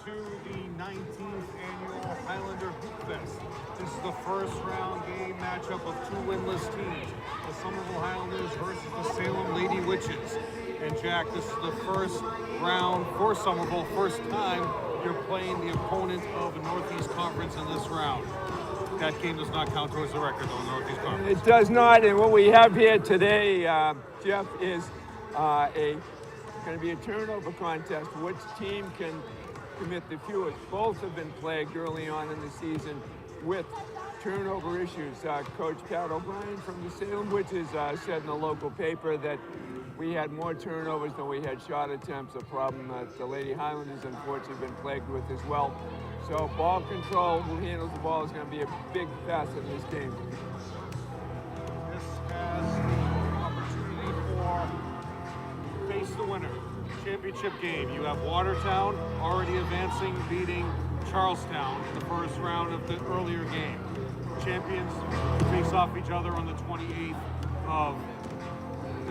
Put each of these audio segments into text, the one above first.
to the 19th annual Highlander Hoopfest. This is the first round game matchup of two winless teams, the Somerville Highlanders versus the Salem Lady Witches. And Jack, this is the first round for Somerville, first time you're playing the opponent of the Northeast Conference in this round. That game does not count towards the record on the Northeast Conference. It does not, and what we have here today, Jeff, is going to be a turnover contest. Which team can commit the fewest? Both have been plagued early on in the season with turnover issues. Coach Pat O'Brien from the Salem Witches said in the local paper that we had more turnovers than we had shot attempts, a problem that the Lady Highlanders unfortunately have been plagued with as well. So ball control, who handles the ball, is going to be a big facet in this game. This has the opportunity for face the winner. Championship game. You have Watertown already advancing, beating Charlestown in the first round of the earlier game. Champions face off each other on the 28th of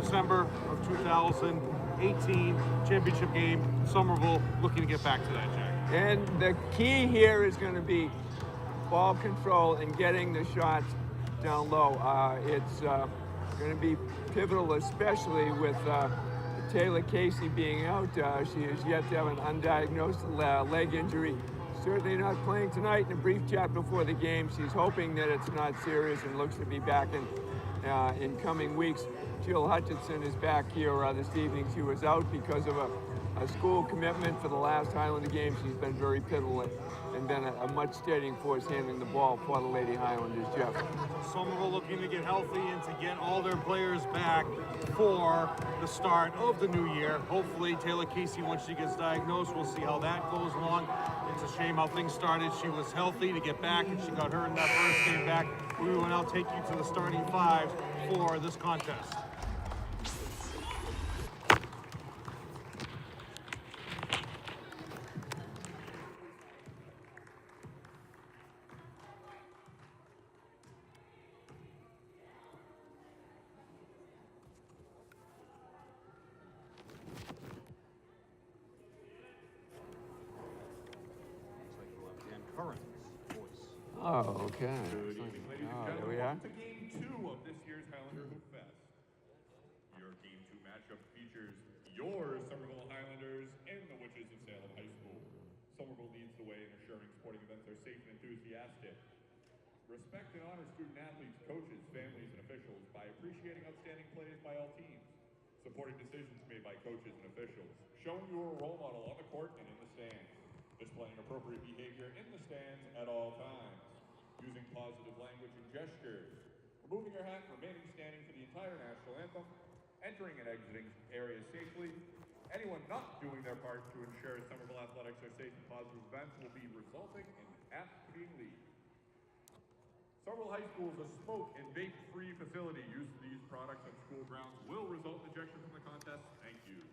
December of 2018. Championship game. Somerville looking to get back to that, Jack. And the key here is going to be ball control and getting the shots down low. It's going to be pivotal, especially with Taylor Casey being out. She is yet to have an undiagnosed leg injury. Certainly not playing tonight. In a brief chat before the game, she's hoping that it's not serious and looks to be back in coming weeks. Jill Hutchinson is back here this evening. She was out because of a school commitment for the last Highlander game. She's been very pivotal and been a much steadying force handling the ball for the Lady Highlanders, Jeff. Somerville looking to get healthy and to get all their players back for the start of the new year. Hopefully Taylor Casey, once she gets diagnosed, we'll see how that goes along. It's a shame how things started. She was healthy to get back and she got hurt in that first game back. We will now take you to the starting five for this contest. Oh, okay. Good evening, ladies and gentlemen. There we are. Welcome to Game 2 of this year's Highlander Hoopfest. Your Game 2 matchup features your Somerville Highlanders and the Witches of Salem High School. Somerville leads the way in assuring sporting events are safe and enthusiastic. Respect and honor student athletes, coaches, families, and officials by appreciating outstanding plays by all teams. Supporting decisions made by coaches and officials. Showing you a role model on the court and in the stands. Displaying appropriate behavior in the stands at all times. Using positive language and gestures, removing your hat, remaining standing for the entire national anthem, entering and exiting areas safely. Anyone not doing their part to ensure Somerville athletics are safe and positive events will be resulting in asked to being leaved. Somerville High School is a smoke and vape-free facility. Use of these products on school grounds will result in ejection from the contest. Thank you.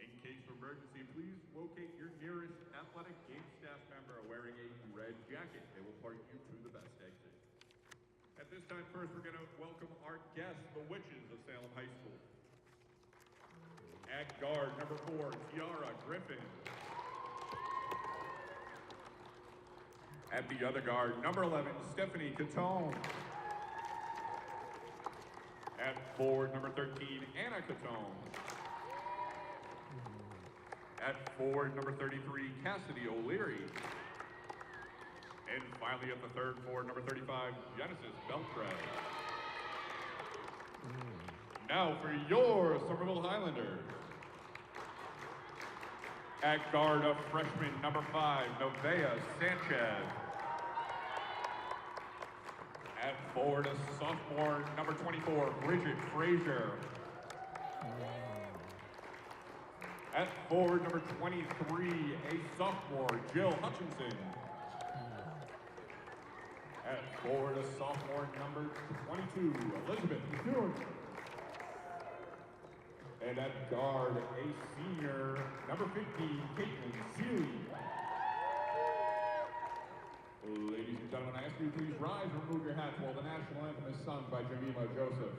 In case of emergency, please locate your nearest athletic game staff member wearing a red jacket. They will point you to the best exit. At this time, first, we're going to welcome our guests, the Witches of Salem High School. At guard, number 4, Tiara Griffin. At the other guard, number 11, Stephanie Catone. At forward, number 13, Anna Catone. At forward, number 33, Cassidy O'Leary. And finally at the third forward, number 35, Genesis Beltray. Now for your Somerville Highlanders. At guard, a freshman, number 5, Novea Sanchez. At forward, a sophomore, number 24, Bridget Frazier. At forward, number 23, a sophomore, Jill Hutchinson. At forward, a sophomore, number 22, Elizabeth Kuhn. And at guard, a senior, number 15, Caitlin Seeley. Ladies and gentlemen, I ask you to please rise and remove your hats while the national anthem is sung by Jemima Joseph.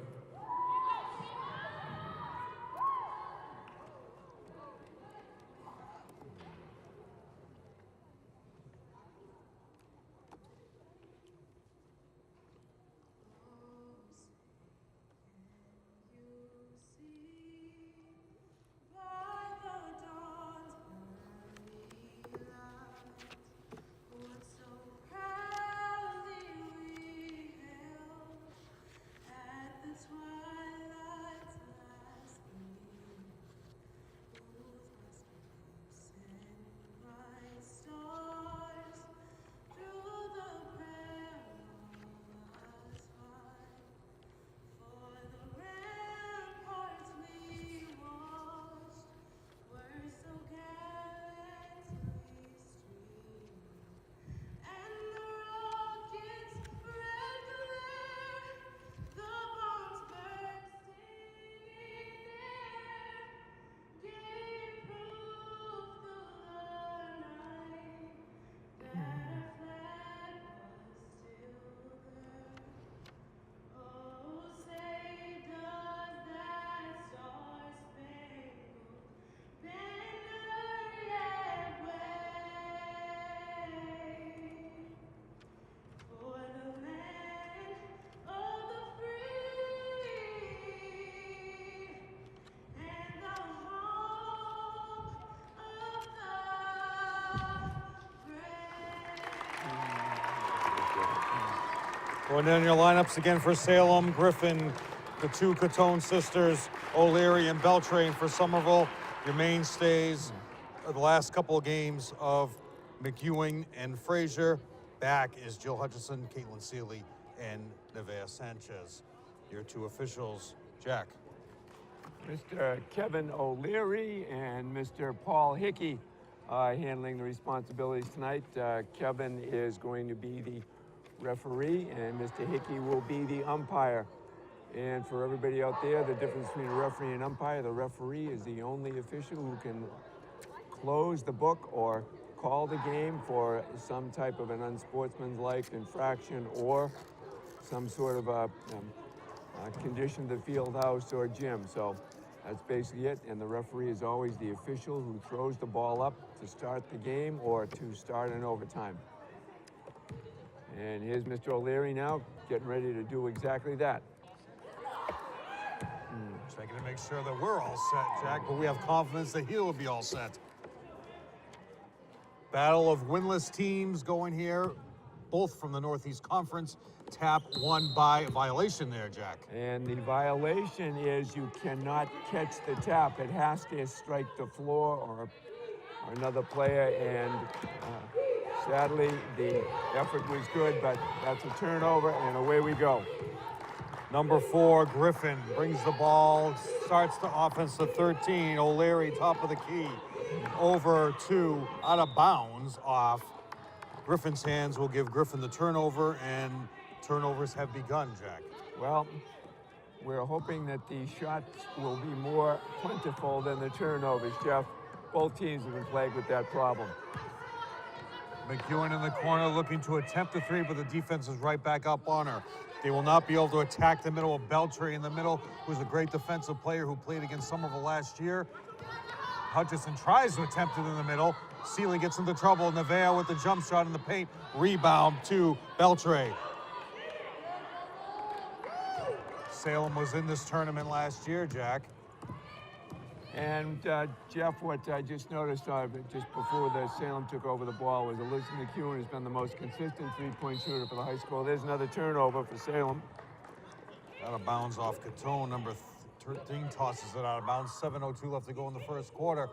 Going down your lineups again for Salem, Griffin, the two Catone sisters, O'Leary and Beltray. For Somerville, your mainstays of the last couple of games of McEwing and Frazier. Back is Jill Hutchison, Caitlin Seeley, and Nevaeh Sanchez. Your two officials, Jack. Mr. Kevin O'Leary and Mr. Paul Hickey handling the responsibilities tonight. Kevin is going to be the referee, and Mr. Hickey will be the umpire. And for everybody out there, the difference between a referee and umpire, the referee is the only official who can close the book or call the game for some type of an unsportsmanlike infraction or some sort of a condition to the field house or gym. So that's basically it. And the referee is always the official who throws the ball up to start the game or to start an overtime. And here's Mr. O'Leary now, getting ready to do exactly that. Checking to make sure that we're all set, Jack, but we have confidence that he'll be all set. Battle of winless teams going here, both from the Northeast Conference. Tap won by violation there, Jack. And the violation is you cannot catch the tap. It has to strike the floor or another player, and sadly, the effort was good, but that's a turnover, and away we go. Number 4, Griffin brings the ball, starts the offense to 13. O'Leary, top of the key, over to out of bounds off Griffin's hands. Will give Griffin the turnover, and turnovers have begun, Jack. Well, we're hoping that the shots will be more plentiful than the turnovers, Jeff. Both teams have been plagued with that problem. McEwen in the corner looking to attempt the three, but the defense is right back up on her. They will not be able to attack the middle of Beltray in the middle, who's a great defensive player who played against Somerville last year. Hutchison tries to attempt it in the middle. Seeley gets into trouble. Nevaeh with the jump shot in the paint. Rebound to Beltray. Salem was in this tournament last year, Jack. And Jeff, what I just noticed just before the Salem took over the ball was Elizabeth McEwen has been the most consistent three-point shooter for the high school. There's another turnover for Salem. Out of bounds off Catone. Number 13 tosses it out of bounds. 7:02 left to go in the first quarter.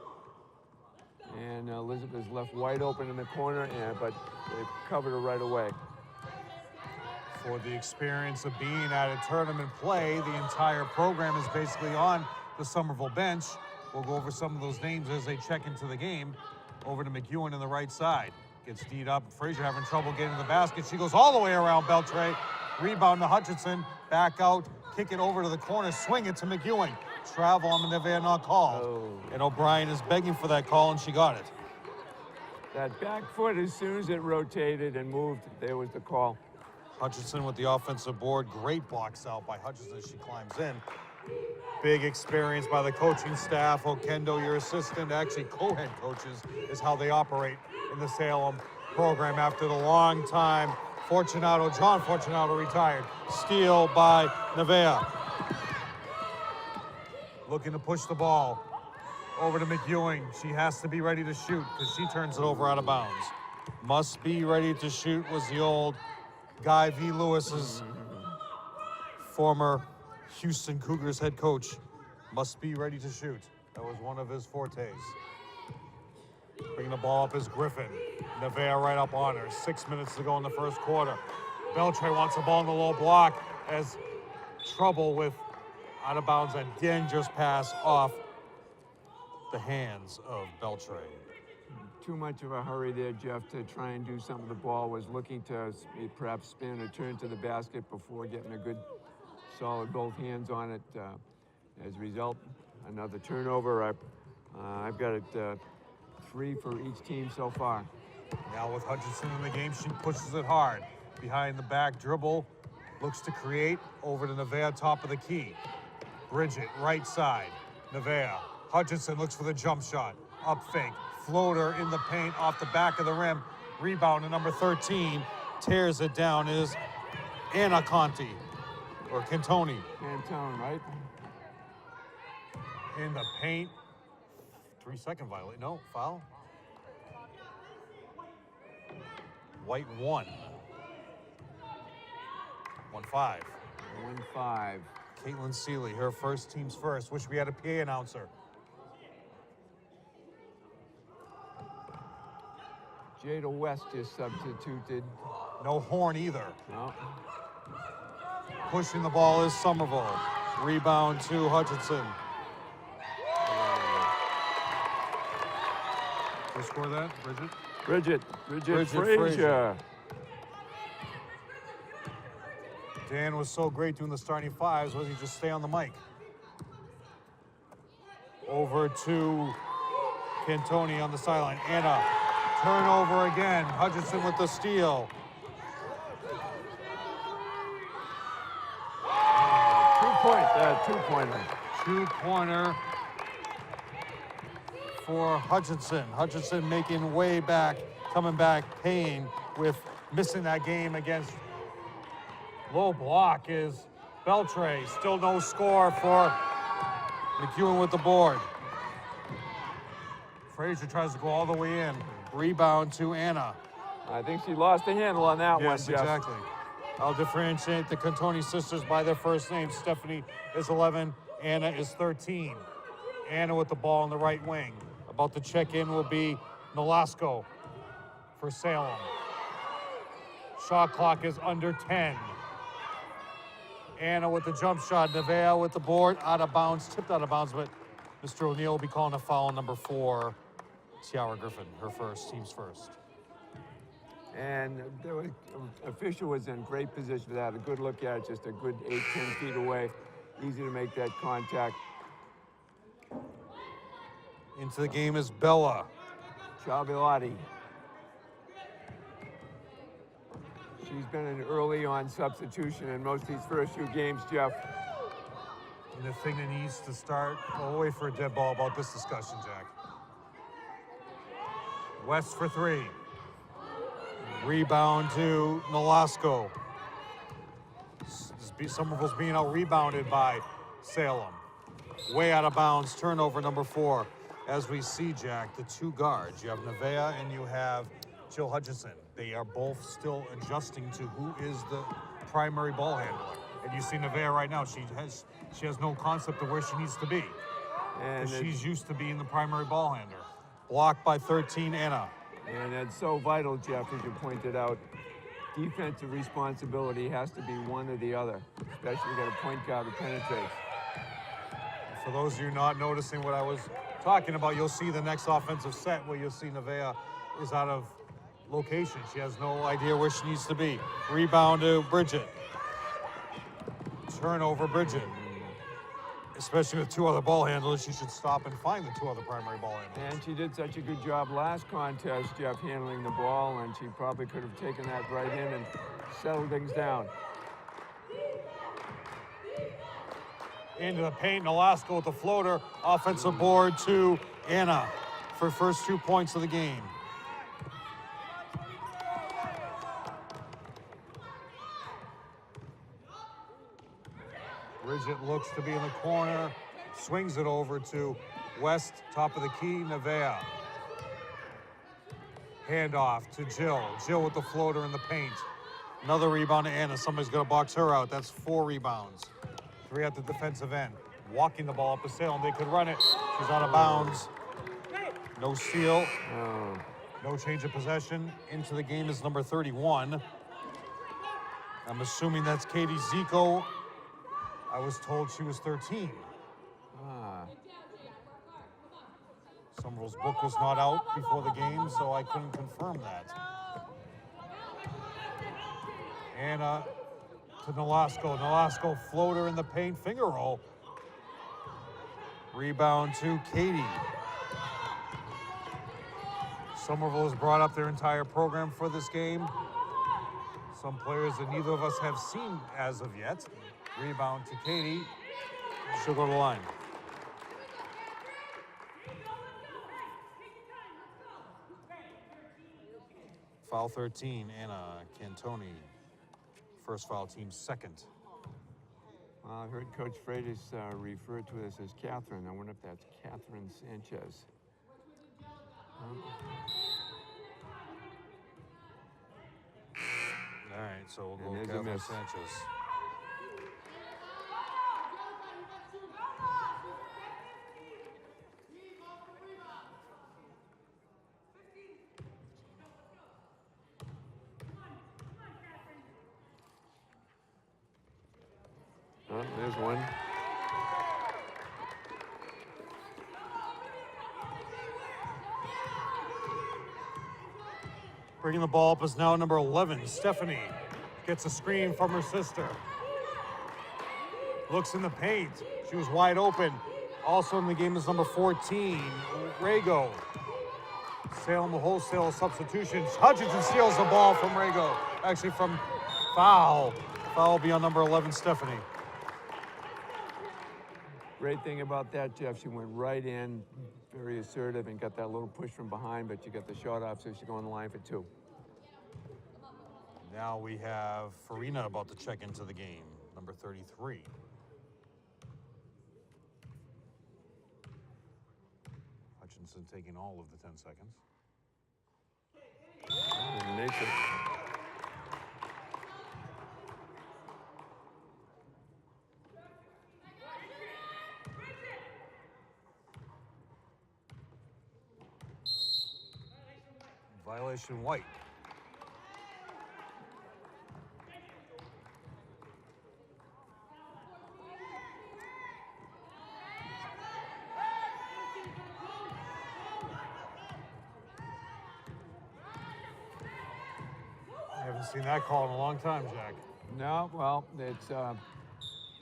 And Elizabeth is left wide open in the corner, but they covered her right away. For the experience of being at a tournament play, the entire program is basically on the Somerville bench. We'll go over some of those names as they check into the game. Over to McEwen on the right side. Gets D'd up. Frazier having trouble getting to the basket. She goes all the way around Beltray. Rebound to Hutchinson. Back out. Kick it over to the corner. Swing it to McEwen. Travel on the Nevaeh not called. Oh. And O'Brien is begging for that call, and she got it. That back foot, as soon as it rotated and moved, there was the call. Hutchinson with the offensive board. Great box out by Hutchinson as she climbs in. Big experience by the coaching staff. Okendo, your assistant, actually co-head coaches, is how they operate in the Salem program after the long time. John Fortunato retired. Steal by Nevaeh. Looking to push the ball over to McEwing. She has to be ready to shoot because she turns it over out of bounds. Must be ready to shoot was the old Guy V. Lewis's former Houston Cougars head coach. Must be ready to shoot. That was one of his fortes. Bringing the ball up is Griffin. Nevaeh right up on her. 6 minutes to go in the first quarter. Beltray wants the ball in the low block as trouble with out of bounds, a dangerous pass off the hands of Beltray. Too much of a hurry there, Jeff, to try and do something. The ball was looking to perhaps spin or turn to the basket before getting a good, solid both hands on it. As a result, another turnover. I've got it 3 for each team so far. Now with Hutchinson in the game, she pushes it hard. Behind the back dribble, looks to create over to Nevaeh, top of the key. Bridget, right side. Nevaeh. Hutchinson looks for the jump shot. Up fake. Floater in the paint off the back of the rim. Rebound to number 13. Tears it down is Anna Conti. Or Cantoni. Cantone, right? In the paint. 3-second violation. No, foul. White 1. 1-5. 1-5. Caitlin Seeley, her first, team's first. Wish we had a PA announcer. Jada West is substituted. No horn either. No. Pushing the ball is Somerville. Rebound to Hutchinson. Who scored that? Bridget? Bridget Frazier. Frazier. Dan was so great doing the starting fives, was he just stay on the mic? Over to Cantoni on the sideline. Anna, turnover again. Hutchinson with the steal. Two-pointer. Two-pointer for Hutchinson. Hutchinson making way back, coming back. Payne with missing that game against low block is Beltray. Still no score for McEwen with the board. Frazier tries to go all the way in. Rebound to Anna. I think she lost the handle on that one, Yes, Jeff. exactly. I'll differentiate the Cantoni sisters by their first names. Stephanie is 11, Anna is 13. Anna with the ball on the right wing. About to check in will be Nolasco for Salem. Shot clock is under 10. Anna with the jump shot. Nevaeh with the board, out of bounds, tipped out of bounds, but Mr. O'Neill will be calling a foul on number 4, Tiara Griffin, her first, team's first. And the official was in great position for that. A good look at it, just a good 8-10 feet away. Easy to make that contact. Into the game is Bella. Chavilotti. She's been an early on substitution in most of these first few games, Jeff. And the thing that needs to start, we'll wait for a dead ball about this discussion, Jack. West for 3. Rebound to Nolasco. Somerville's being out-rebounded by Salem. Way out of bounds, turnover number 4. As we see, Jack, the two guards. You have Nevaeh and you have Jill Hutchinson. They are both still adjusting to who is the primary ball handler. And you see Nevaeh right now, she has no concept of where she needs to be. And she's used to being the primary ball handler. Blocked by 13, Anna. And it's so vital, Jeff, as you pointed out. Defensive responsibility has to be one or the other, especially you got a point guard who penetrates. For those of you not noticing what I was talking about, you'll see the next offensive set where you'll see Nevaeh is out of location. She has no idea where she needs to be. Rebound to Bridget. Turnover, Bridget. Especially with 2 other ball handlers, she should stop and find the 2 other primary ball handlers. And she did such a good job last contest, Jeff, handling the ball, and she probably could have taken that right in and settled things down. Into the paint, Nolasco with the floater. Offensive board to Anna for first 2 points of the game. Bridget looks to be in the corner, swings it over to West, top of the key, Nevaeh. Handoff to Jill. Jill with the floater in the paint. Another rebound to Anna. Somebody's going to box her out. That's 4 rebounds. 3 at the defensive end. Walking the ball up to Salem. They could run it. She's out of bounds. No steal. No change of possession. Into the game is number 31. I'm assuming that's Katie Zico. I was told she was 13. Somerville's book was not out before the game, so I couldn't confirm that. Anna to Nolasco. Nolasco floater in the paint, finger roll. Rebound to Katie. Somerville has brought up their entire program for this game. Some players that neither of us have seen as of yet. Rebound to Katie. She'll go to the line. Foul 13, Anna Cantoni. First foul, team's second. Well, I heard Coach Freitas refer to this as Catherine. I wonder if that's Catherine Sanchez. All right, so we'll go And there's a Catherine miss. Sanchez. There's one. Bringing the ball up is now number 11, Stephanie. Gets a screen from her sister. Looks in the paint. She was wide open. Also in the game is number 14, Rago. Salem the wholesale substitutions. Hutchinson steals the ball from Rago. Actually from foul. Foul will be on number 11, Stephanie. Great thing about that, Jeff, she went right in, very assertive, and got that little push from behind, but she got the shot off, so she go on the line for 2. Now we have Farina about to check into the game, number 33. Hutchinson taking all of the 10 seconds. Didn't make it. Violation white. I haven't seen that call in a long time, Jack. No, well, it's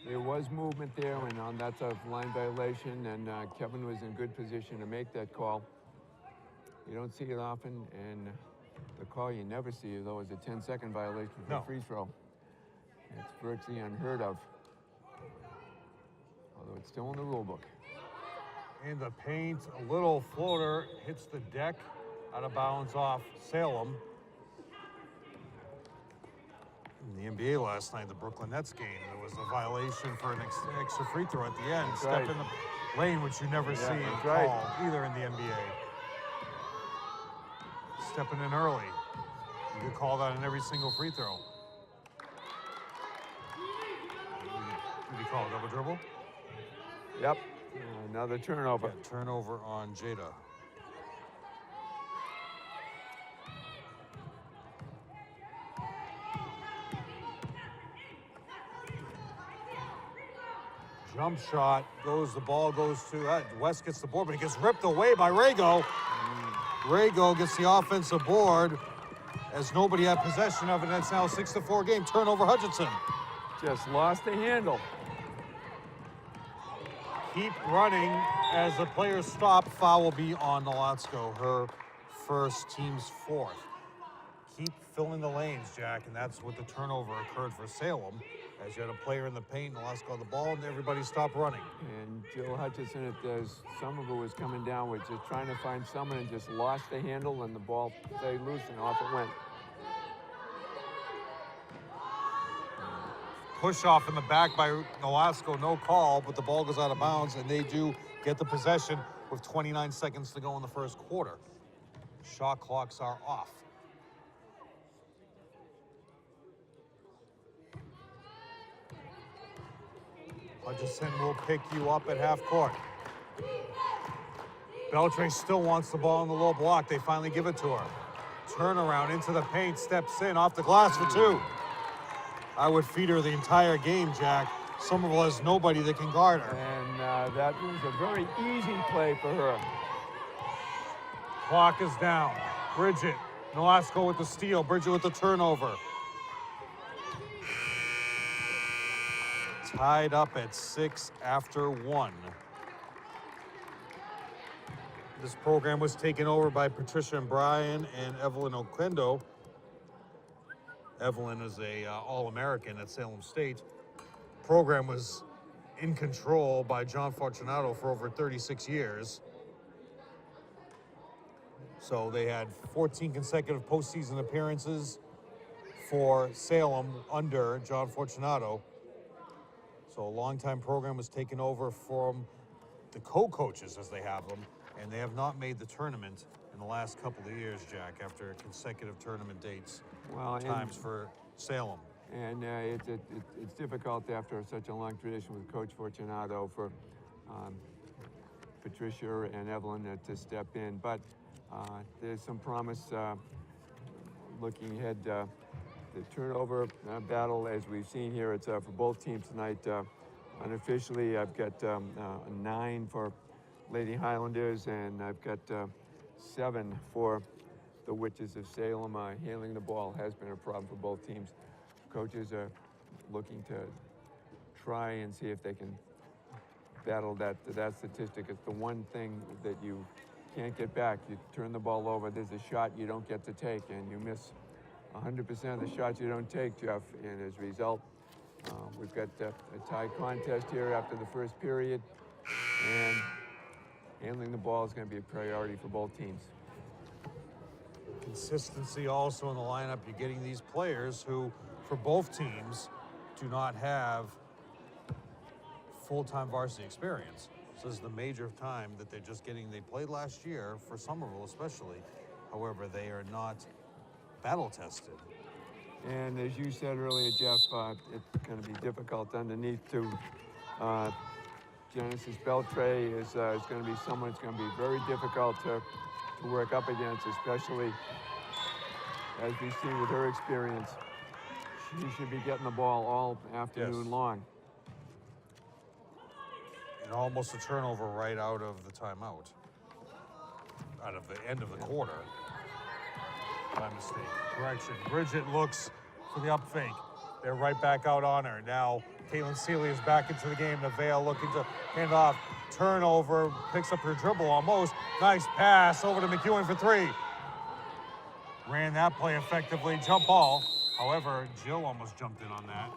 there was movement there, and that's a line violation, and Kevin was in good position to make that call. You don't see it often, and the call you never see, though, is a 10-second violation for a free throw. It's virtually unheard of, although it's still in the rule book. In the paint, a little floater hits the deck, out of bounds off Salem. In the NBA last night, the Brooklyn Nets game, there was a violation for an extra free throw at the end. That's Step right. in the lane, which you never see that's called right. either in the NBA. Stepping in early. You could call that in every single free throw. Did he call a double dribble? Yep, another turnover. Yeah, turnover on Jada. Jump shot goes, the ball goes to, West gets the board, but it gets ripped away by Rago. Rago gets the offensive board as nobody had possession of it, and it's now a 6-4 game. Turnover Hutchinson. Just lost the handle. Keep running as the players stop. Foul will be on Nolatsko, her first, team's 4th. Keep filling the lanes, Jack, and that's what the turnover occurred for Salem. As you had a player in the paint, Nolatsko had the ball, and everybody stopped running. And Jill Hutchinson, as Somerville was coming down, was just trying to find someone and just lost the handle, and the ball stayed loose, and off it went. Push off in the back by Nolatsko, no call, but the ball goes out of bounds, and they do get the possession with 29 seconds to go in the first quarter. Shot clocks are off. Hutchinson will pick you up at half court. Beltray still wants the ball in the low block. They finally give it to her. Turnaround into the paint, steps in, off the glass for 2. I would feed her the entire game, Jack. Somerville has nobody that can guard her. And that was a very easy play for her. Clock is down. Bridget, Nolatsko with the steal. Bridget with the turnover. Tied up at 6 after 1. This program was taken over by Patricia and Brian and Evelyn Oquendo. Evelyn is a All-American at Salem State. Program was in control by John Fortunato for over 36 years. So they had 14 consecutive postseason appearances for Salem under John Fortunato. So a longtime program was taken over from the co-coaches, as they have them, and they have not made the tournament in the last couple of years, Jack, after consecutive tournament dates. Well, Times for Salem. And it's difficult after such a long tradition with Coach Fortunato for Patricia and Evelyn to step in. But there's some promise looking ahead. The turnover battle, as we've seen here, it's for both teams tonight. unofficially, I've got 9 for Lady Highlanders, and I've got 7 for the Witches of Salem. Handling the ball has been a problem for both teams. Coaches are looking to try and see if they can battle that statistic. It's the one thing that you can't get back. You turn the ball over, there's a shot you don't get to take, and you miss 100% of the shots you don't take, Jeff. And as a result, we've got a tie contest here after the first period, and handling the ball is going to be a priority for both teams. Consistency also in the lineup. You're getting these players who, for both teams, do not have full-time varsity experience. So this is the major time that they're just getting. They played last year for Somerville especially. However, they are not battle tested. And as you said earlier, Jeff, it's going to be difficult underneath to Genesis Beltray is going to be someone that's going to be very difficult to work up against, especially as we see with her experience. She should be getting the ball all afternoon long. And almost a turnover right out of the timeout. Out of the end of the quarter. By mistake. Correction. Bridget looks for the up fake. They're right back out on her. Now, Caitlin Seeley is back into the game. Nevaeh looking to hand off. Turnover. Picks up her dribble almost. Nice pass over to McEwen for 3. Ran that play effectively. Jump ball. However, Jill almost jumped in on that.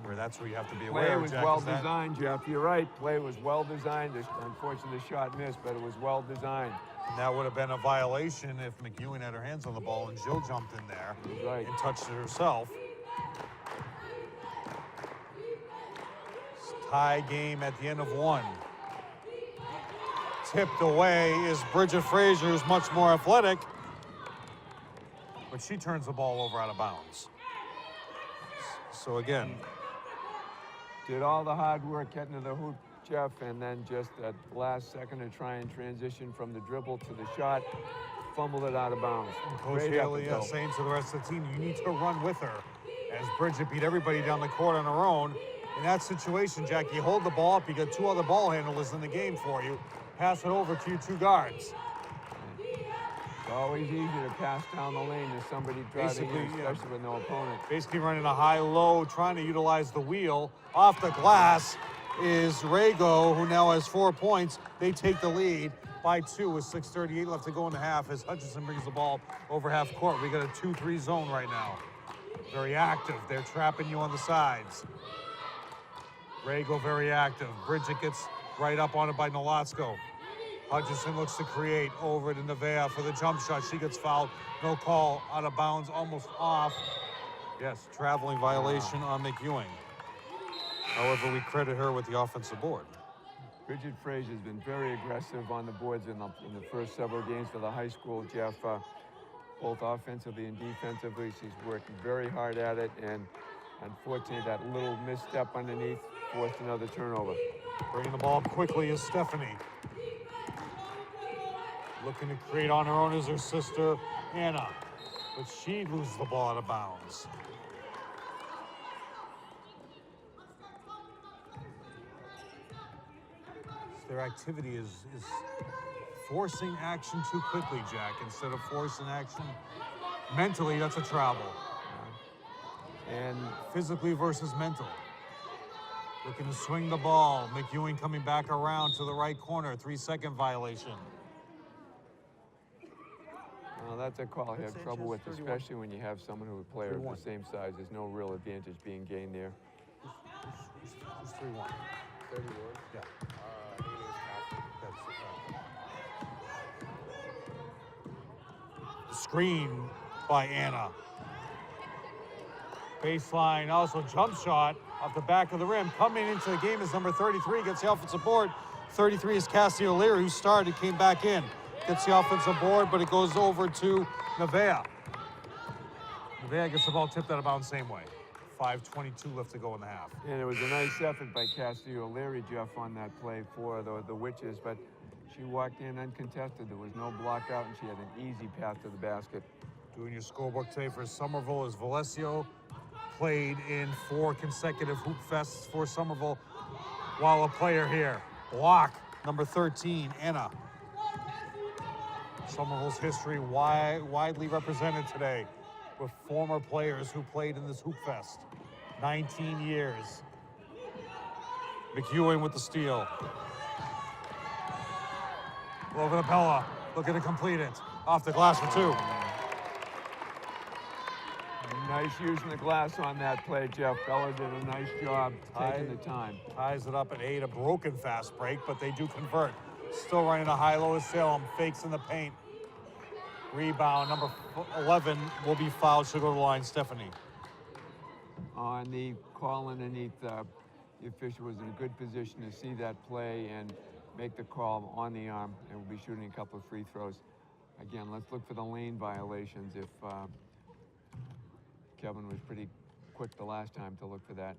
Where that's where you have to be aware. Play was well designed, Jeff. You're right. Play was well designed. Unfortunately, the shot missed, but it was well designed. And that would have been a violation if McEwen had her hands on the ball and Jill jumped in there and touched it herself. It's tie game at the end of 1. Tipped away is Bridget Frazier, who's much more athletic, but she turns the ball over out of bounds. So again, did all the hard work getting to the hoop, Jeff, and then just that last second to try and transition from the dribble to the shot, fumbled it out of bounds. Coach Haley saying to the rest of the team, you need to run with her, as Bridget beat everybody down the court on her own. In that situation, Jack, you hold the ball up, you got 2 other ball handlers in the game for you, pass it over to your 2 guards. It's always easy to pass down the lane to somebody driving in, especially with no opponent. Basically running a high-low, trying to utilize the wheel. Off the glass is Rago, who now has 4 points. They take the lead by 2 with 6:38 left to go in the half as Hutchinson brings the ball over half court. We got a 2-3 zone right now. Very active. They're trapping you on the sides. Rago very active. Bridget gets right up on it by Nolatsko. Hutchinson looks to create over to Nevaeh for the jump shot. She gets fouled. No call. Out of bounds. Almost off. Yes, traveling violation on McEwen. However, we credit her with the offensive board. Bridget Frazier has been very aggressive on the boards in the first several games for the high school, Jeff. Both offensively and defensively. She's working very hard at it, and unfortunately, that little misstep underneath forced another turnover. Bringing the ball up quickly is Stephanie. Looking to create on her own is her sister, Anna. But she loses the ball out of bounds. Their activity is forcing action too quickly, Jack, instead of forcing action mentally. That's a travel. And physically versus mental. Looking to swing the ball. McEwen coming back around to the right corner. 3-second violation. Well, that's a call you have trouble with, especially when you have someone who would play her the same size. There's no real advantage being gained there. Who's 3-1? 31? Yeah. The screen by Anna. Baseline, also jump shot off the back of the rim. Coming into the game is number 33, gets the offensive board. 33 is Cassie O'Leary, who started, came back in. Gets the offensive board, but it goes over to Nevaeh. Nevaeh gets the ball tipped out of bounds same way. 5:22 left to go in the half. And it was a nice effort by Cassie O'Leary, Jeff, on that play for the Witches, but she walked in uncontested. There was no block out, and she had an easy path to the basket. Doing your scorebook today for Somerville is Valesio. Played in 4 consecutive Hoopfests for Somerville. while a player here. Block, number 13, Anna. Somerville's history widely represented today with former players who played in this Hoopfest. 19 years. McEwen with the steal. Over to Bella, looking to complete it. Off the glass for 2. Nice using the glass on that play, Jeff. Bella did a nice job taking the time. Ties it up at 8, a broken fast break, but they do convert. Still running a high-low as Salem, fakes in the paint. Rebound, number 11 will be fouled. She'll go to the line, Stephanie. On the call underneath, the official was in a good position to see that play and make the call on the arm, and we'll be shooting a couple of free throws. Again, let's look for the lane violations if Kevin was pretty quick the last time to look for that.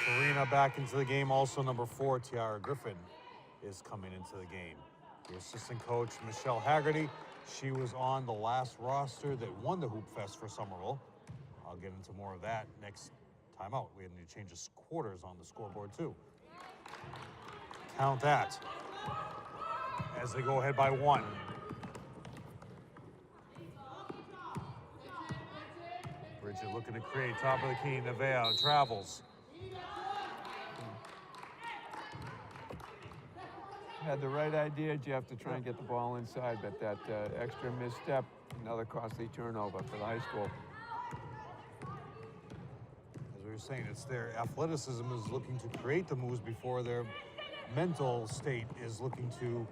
Serena back into the game. Also, number 4, Tiara Griffin, is coming into the game. The assistant coach, Michelle Haggerty, she was on the last roster that won the Hoopfest for Somerville. I'll get into more of that next time out. We had to change the quarters on the scoreboard, too. Count that as they go ahead by 1. Bridget looking to create, top of the key. Nevea travels. Had the right idea, Jeff, to try and get the ball inside, but that extra misstep, another costly turnover for the high school. As we were saying, it's their athleticism is looking to create the moves before their mental state is looking to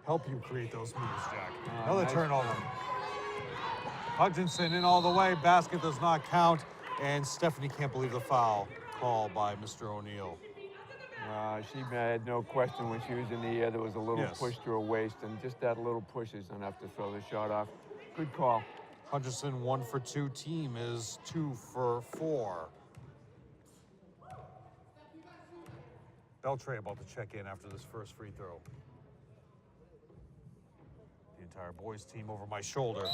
help you create those moves, Jack. Another nice turnover. Hutchinson in all the way, basket does not count, and Stephanie can't believe the foul call by Mr. O'Neill. She had no question when she was in the air. There was a little push to her waist, and just that little push is enough to throw the shot off. Good call. Hutchinson 1 for 2. Team is 2 for 4. Beltray about to check in after this first free throw. The entire boys team over my shoulder.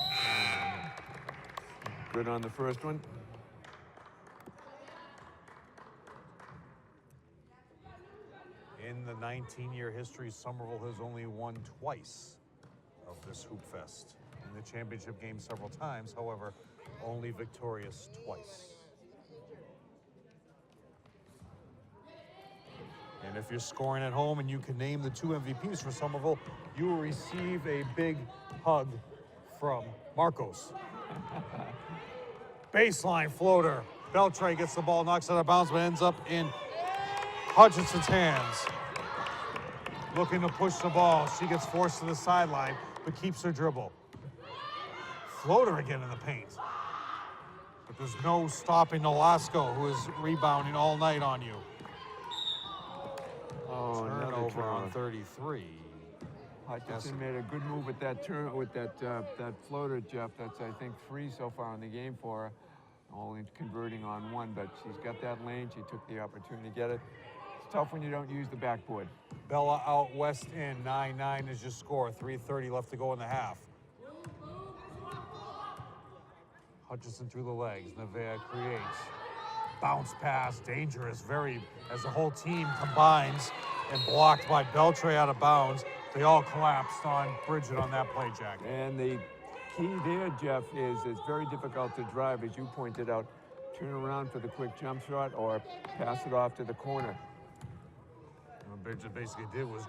Good on the first one. In the 19-year history, Somerville has only won twice of this Hoopfest. In the championship game several times, however, only victorious twice. And if you're scoring at home and you can name the 2 MVPs for Somerville, you will receive a big hug from Marcos. Baseline floater. Beltray gets the ball, knocks it out of bounds, but ends up in Hutchinson's hands. Looking to push the ball. She gets forced to the sideline, but keeps her dribble. Floater again in the paint. But there's no stopping Nolasco, who is rebounding all night on you. Oh, Turnover on 33. Hutchinson made a good move with that that floater, Jeff. That's, I think, 3 so far in the game for her. Only converting on 1, but she's got that lane. She took the opportunity to get it. It's tough when you don't use the backboard. Bella out, West in. 9-9 is your score. 3:30 left to go in the half. Hutchinson through the legs. Nevea creates. Bounce pass, dangerous, very, as the whole team combines and blocked by Beltray out of bounds. They all collapsed on Bridget on that play, Jack. And the key there, Jeff, is it's very difficult to drive, as you pointed out. Turn around for the quick jump shot or pass it off to the corner. What Bridget basically did was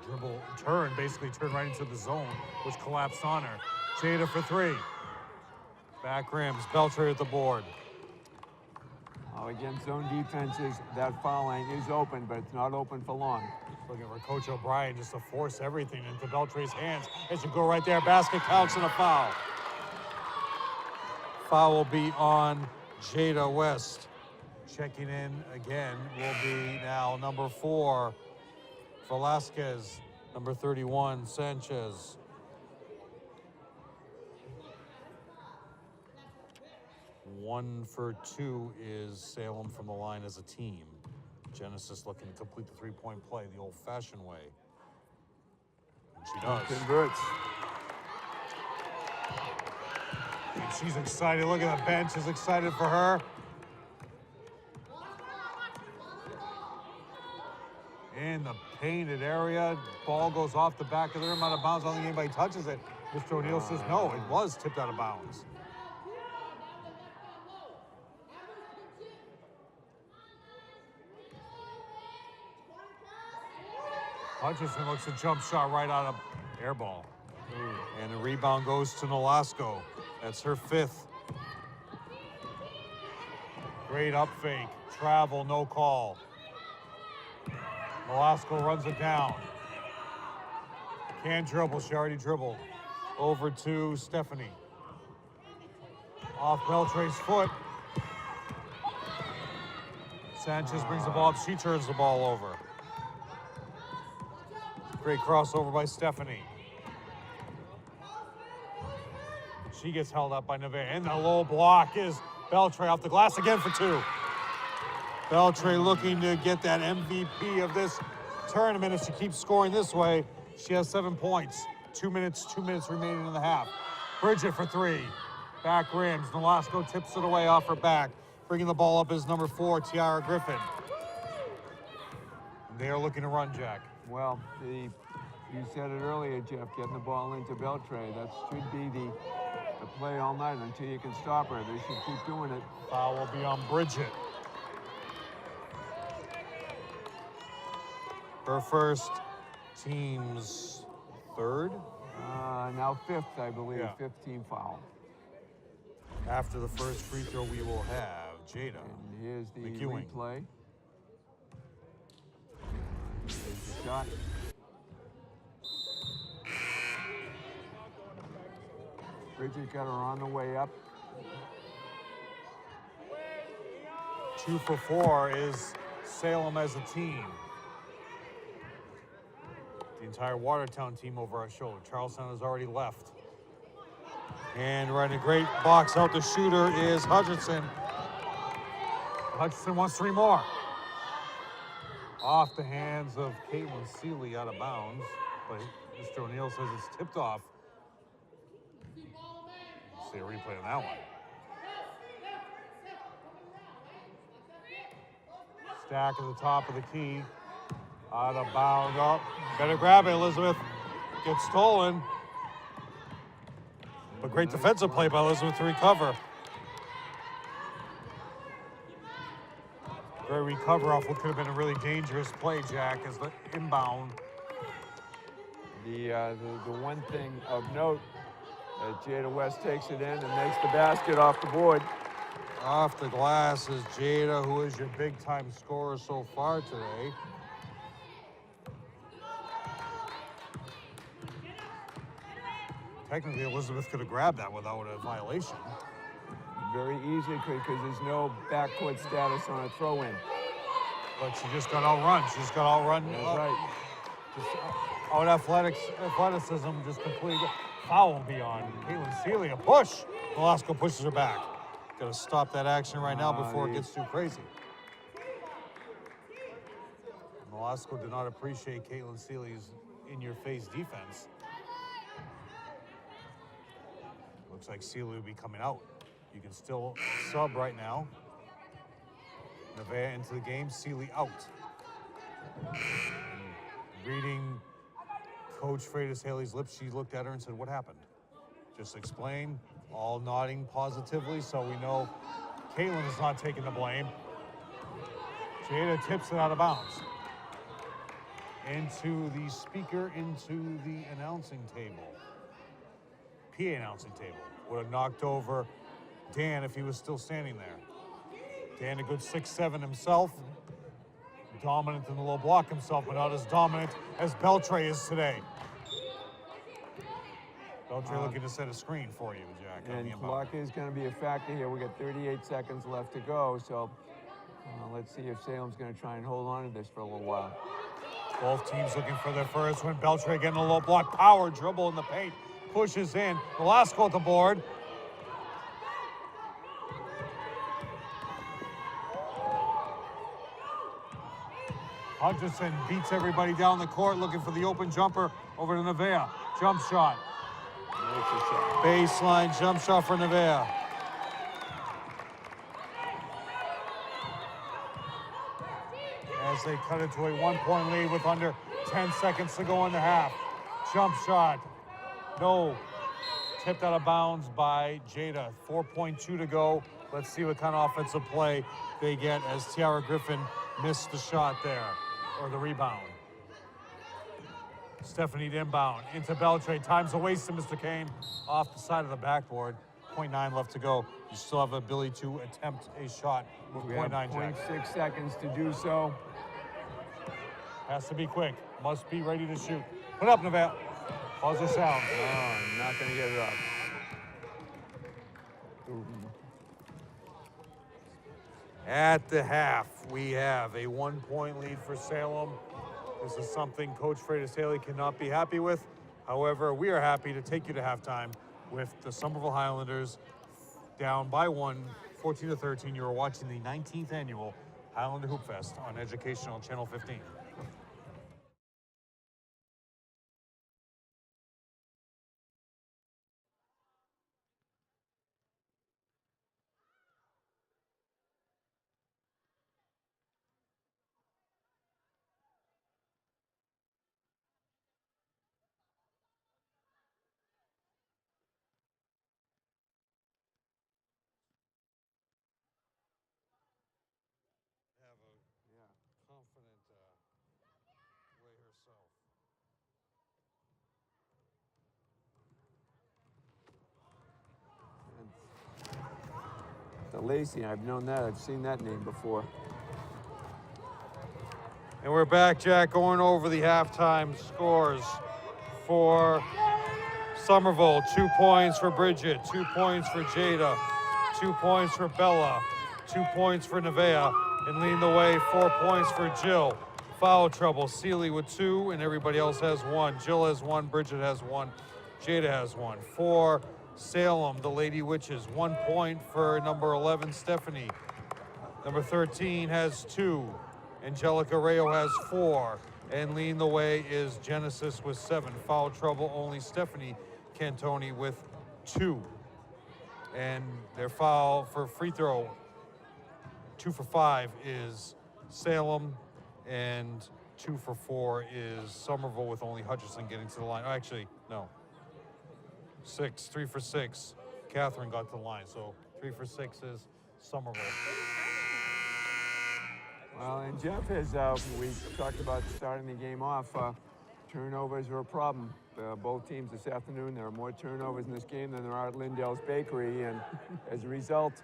turn right into the zone, which collapsed on her. Jada for 3. Back rims, Beltray at the board. Again, zone defenses, that foul line is open, but it's not open for long. Looking for Coach O'Brien just to force everything into Beltray's hands. As you go right there, basket counts and a foul. Foul will be on Jada West. Checking in again will be now number 4, Velasquez. Number 31, Sanchez. One for 2 is Salem from the line as a team. Genesis looking to complete the 3-point play the old-fashioned way. And she does. Converts. And she's excited. Look at the bench is excited for her. in the painted area. Ball goes off the back of the rim, out of bounds. I don't think anybody touches it. Mr. O'Neill says no, it was tipped out of bounds. Hutchinson looks a jump shot right out of air ball. And the rebound goes to Nolasco. That's her 5th. Great up fake. Travel, no call. Nolasco runs it down. Can't dribble, she already dribbled. Over to Stephanie. Off Beltre's foot. Sanchez brings the ball up, she turns the ball over. Great crossover by Stephanie. She gets held up by Nevada. And the low block is Beltre off the glass again for 2. Beltre looking to get that MVP of this tournament. If she keeps scoring this way, she has 7 points. 2 minutes remaining in the half. Bridget for 3. Back rims. Nolasco tips it away off her back. Bringing the ball up is number 4, Tiara Griffin. They are looking to run, Jack. Well, you said it earlier, Jeff, getting the ball into Beltre. That should be the play all night until you can stop her. They should keep doing it. Foul will be on Bridget. Her first, team's 3rd. Now 5th, I believe. Yeah. 5th team foul. After the first free throw, we will have Jada. And here's the McEwing. replay. There's the shot. Bridget got her on the way up. 2 for 4 is Salem as a team. The entire Watertown team over our shoulder. Charlestown has already left. And running a great box out, the shooter is Hutchinson. Hutchinson wants 3 more. Off the hands of Caitlin Seeley, out of bounds. But Mr. O'Neill says it's tipped off. See a replay on that one. Stack at the top of the key. Out of bounds. Oh, better grab it, Elizabeth. Gets stolen. But great defensive play by Elizabeth to recover. Great recover off what could have been a really dangerous play, Jack, as the inbound. The one thing of note, Jada West takes it in and makes the basket off the board. Off the glass is Jada, who is your big-time scorer so far today. Technically, Elizabeth could have grabbed that without a violation. Very easily, because there's no backcourt status on a throw-in. But she just got outrun. She just got outrun. That's right. Just out athleticism, just completely. Foul will be on Caitlin Seeley. A push. Nolasco pushes her back. Got to stop that action right now before it gets too crazy. Nolasco did not appreciate Caitlin Seeley's in-your-face defense. Looks like Seeley will be coming out. You can still sub right now. Nevaeh into the game, Seeley out. And reading Coach Freitas Haley's lips, she looked at her and said, "What happened?" Just explain, all nodding positively, so we know Caitlin is not taking the blame. Jada tips it out of bounds. Into the speaker, into the announcing table. PA announcing table. Would have knocked over Dan if he was still standing there. Dan, a good 6'7" himself. Dominant in the low block himself, but not as dominant as Beltre is today. Beltre looking to set a screen for you, Jack. And clock is going to be a factor here. We got 38 seconds left to go, so let's see if Salem's going to try and hold on to this for a little while. Both teams looking for their first win. Beltre getting a low block, power dribble in the paint, pushes in. Nolasco at the board. Hutchinson beats everybody down the court, looking for the open jumper over to Nevaeh. Jump shot. Baseline jump shot for Nevaeh. As as they cut it to a 1-point lead with under 10 seconds to go in the half. Jump shot. No. Tipped out of bounds by Jada. 4.2 to go. Let's see what kind of offensive play they get as Tiara Griffin missed the shot there, or the rebound. Stephanie inbound into Beltray. Time's a waste to Mr. Kane off the side of the backboard. 0.9 left to go. You still have the ability to attempt a shot with We have 0.9, Jack. 0.6 seconds to do so. Has to be quick. Must be ready to shoot. Put up, Nevada. Pause the sound. Oh, not going to get it up. At the half, we have a 1-point lead for Salem. This is something Coach Freitas Haley cannot be happy with. However, we are happy to take you to halftime with the Somerville Highlanders down by 1, 14-13. You are watching the 19th annual Highlander Hoopfest on Educational Channel 15. Have a confident way herself. The Lacey, I've known that. I've seen that name before. And we're back, Jack, going over the halftime scores for Somerville. 2 points for Bridget, 2 points for Jada, 2 points for Bella, 2 points for Nevea, and leading the way, 4 points for Jill. Foul trouble, Seeley with 2, and everybody else has 1. Jill has 1, Bridget has 1, Jada has 1. For Salem, the Lady Witches, 1 point for number 11, Stephanie. Number 13 has 2. Angelica Rayo has 4. And leading the way is Genesis with 7. Foul trouble, only Stephanie Cantoni with 2. And their foul for free throw, 2 for 5 is Salem, and 2 for 4 is Somerville with only Hutchinson getting to the line. Oh, actually, no. 3 for 6. Catherine got to the line, so 3 for 6 is Somerville. Well, and Jeff has, we talked about starting the game off, turnovers are a problem. Both teams this afternoon, there are more turnovers in this game than there are at Lindell's Bakery, and as a result,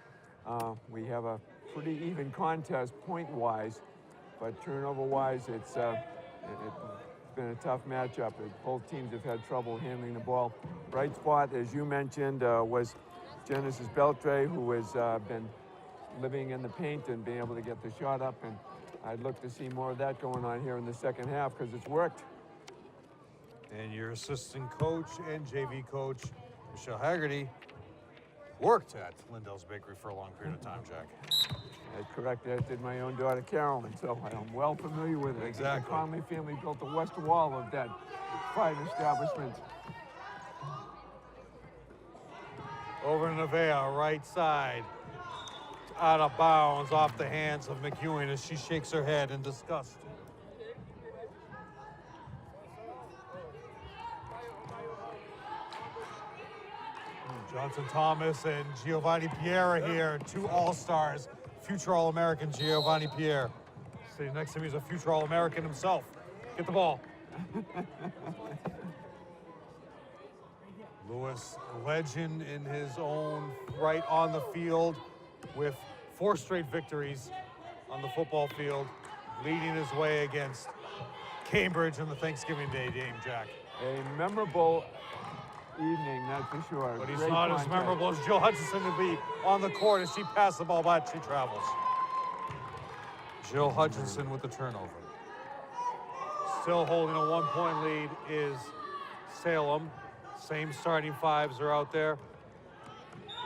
we have a pretty even contest point-wise, but turnover-wise, it's been a tough matchup. Both teams have had trouble handling the ball. Bright spot, as you mentioned, was Genesis Beltray, who has been living in the paint and being able to get the shot up, and I'd look to see more of that going on here in the second half because it's worked. And your assistant coach and JV coach, Michelle Haggerty, worked at Lindell's Bakery for a long period of time, Jack. That's correct. As did my own daughter, Carolyn, so I'm well familiar with it. Exactly. The Conley family built the west wall of that fine establishment. Over to Nevea, right side. Out of bounds, off the hands of McEwen as she shakes her head in disgust. Johnson Thomas and Giovanni Pierre are here, 2 All-Stars, future All-American Giovanni Pierre. Sitting next to me is a future All-American himself. Get the ball. Lewis, a legend in his own right on the field with 4 straight victories on the football field, leading his way against Cambridge in the Thanksgiving Day game, Jack. A memorable evening, that's for sure. But he's Great not contest. as memorable as Jill Hutchinson to be on the court as she passed the ball by, she travels. Jill Hutchinson with the turnover. Still holding a 1-point lead is Salem. Same starting 5s are out there.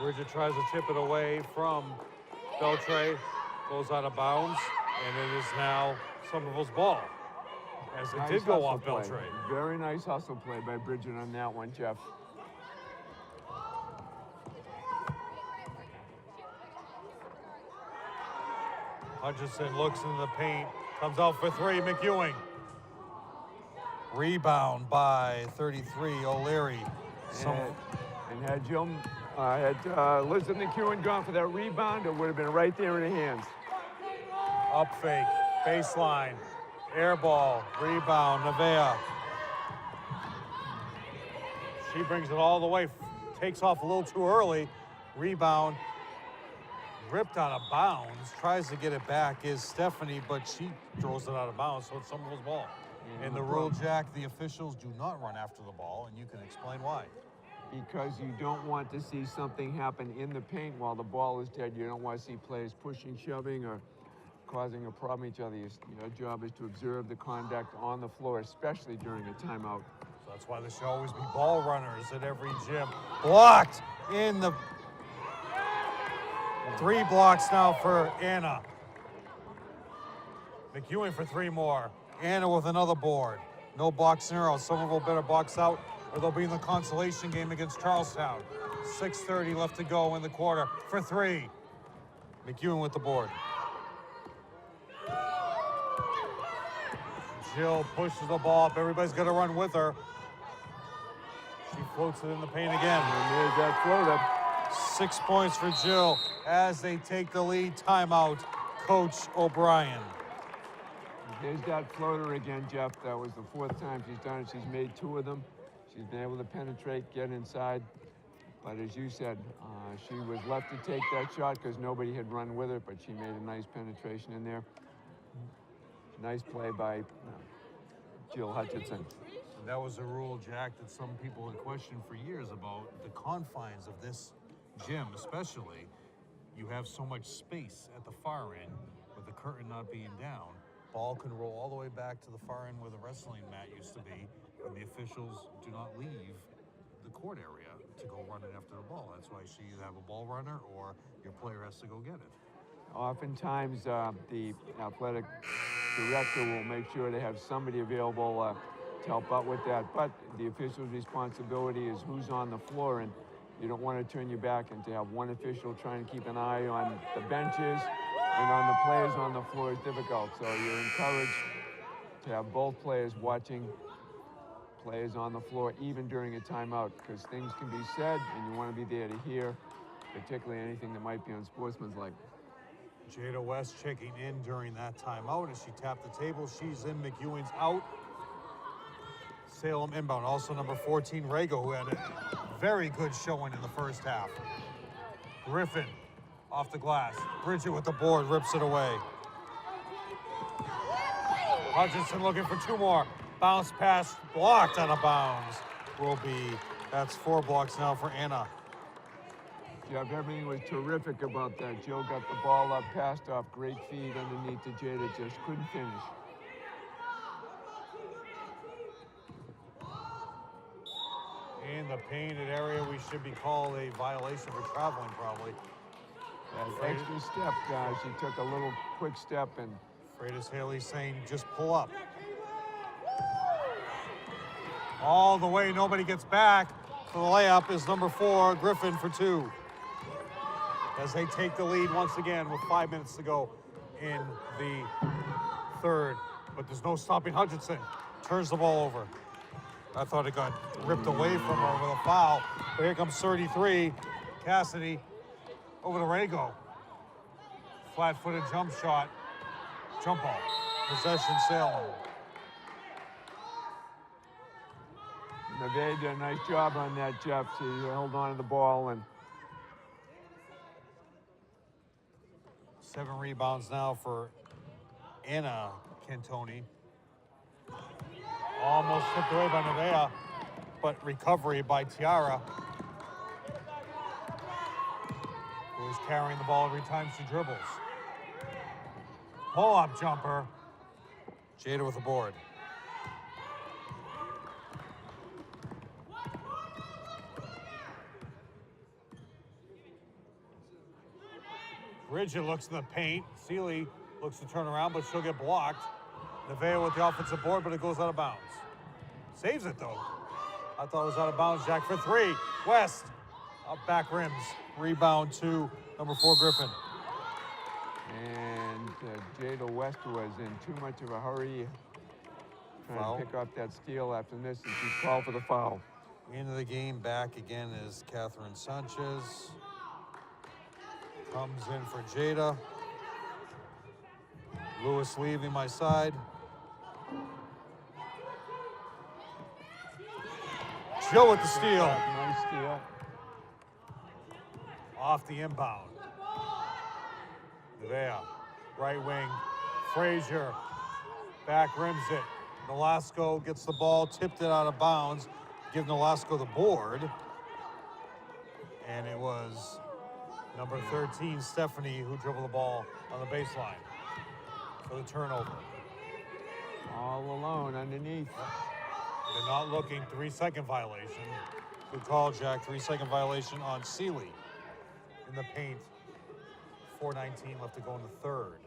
Bridget tries to tip it away from Beltray, goes out of bounds, and it is now Somerville's ball, as it did go off hustle play. Beltray. Very nice hustle play by Bridget on that one, Jeff. Hutchinson looks into the paint, Comes out for three, McEwing. Rebound by 33, O'Leary. And had Elizabeth McEwen gone for that rebound, it would have been right there in her hands. Up fake, baseline, air ball, rebound, Nevaeh. She brings it all the way, takes off a little too early. Rebound, ripped out of bounds, tries to get it back is Stephanie, but she throws it out of bounds, so it's Somerville's ball. And the rule, Jack, the officials do not run after the ball, and you can explain why. Because you don't want to see something happen in the paint while the ball is dead. You don't want to see players pushing, shoving, or causing a problem each other. Your job is to observe the conduct on the floor, especially during a timeout. So that's why there should always be ball runners at every gym. Blocked in the 3 blocks now for Anna. McEwen for 3 more. Anna with another board. No box zero. Somerville better box out or they'll be in the consolation game against Charlestown. 6:30 left to go in the quarter for 3. McEwen with the board. Jill pushes the ball up. Everybody's got to run with her. She floats it in the paint again. And there's that floater. 6 points for Jill as they take the lead. Timeout, Coach O'Brien. There's that floater again, Jeff. That was the 4th time she's done it. She's made 2 of them. She's been able to penetrate, get inside. But as you said, she was left to take that shot because nobody had run with her, but she made a nice penetration in there. Nice play by Jill Hutchinson. And that was a rule, Jack, that some people had questioned for years about the confines of this gym, especially. You have so much space at the far end with the curtain not being down. Ball can roll all the way back to the far end where the wrestling mat used to be, and the officials do not leave the court area to go running after the ball. That's why you either have a ball runner or your player has to go get it. Oftentimes, the athletic director will make sure to have somebody available to help out with that. But the official's responsibility is who's on the floor, and you don't want to turn your back and to have one official trying to keep an eye on the benches and on the players on the floor is difficult. So you're encouraged to have both players watching players on the floor, even during a timeout, because things can be said and you want to be there to hear, particularly anything that might be unsportsmanlike. Jada West checking in during that timeout as she tapped the table. She's in, McEwen's out. Salem inbound. Also number 14, Rago, who had a very good showing in the first half. Griffin off the glass. Bridget with the board, rips it away. Hutchinson looking for 2 more. Bounce pass blocked out of bounds. That's 4 blocks now for Anna. Jeff, everything was terrific about that. Jill got the ball up, passed off, great feed underneath to Jada, just couldn't finish. In the painted area, we should be called a violation for traveling, probably. That extra step, she took a little quick step and... Freitas Haley saying, just pull up. All the way, nobody gets back. For the layup is number 4, Griffin for 2. As they take the lead once again with 5 minutes to go in the 3rd. But there's no stopping Hutchinson. Turns the ball over. I thought it got ripped away from her with a foul. But here comes 33. Cassidy over to Rago. Flat-footed jump shot. Jump ball. Possession Salem. Nevaeh did a nice job on that, Jeff. She held on to the ball and... 7 rebounds now for Anna Cantoni. Almost tipped away by Nevaeh, but recovery by Tiara, who is carrying the ball every time she dribbles. Pull-up jumper. Jada with the board. Bridget looks in the paint. Seeley looks to turn around, but she'll get blocked. Nevaeh with the offensive board, but it goes out of bounds. Saves it, though. I thought it was out of bounds. Jack for 3. West. Up back rims. Rebound to number 4, Griffin. And And Jada West was in too much of a hurry trying Foul. to pick up that steal after this, and she's called for the foul. Into the game, back again is Catherine Sanchez. Comes in for Jada. Lewis leaving my side. Jill with the steal. Nice steal. Off the inbound. There. Right wing. Frazier. Back rims it. Nolasco gets the ball, tipped it out of bounds. Give Nolasco the board. And it was number 13, Stephanie, who dribbled the ball on the baseline for the turnover. All alone underneath. They're not looking. 3-second violation. Good call, Jack. 3-second violation on Seeley in the paint. 4:19 left to go in the third.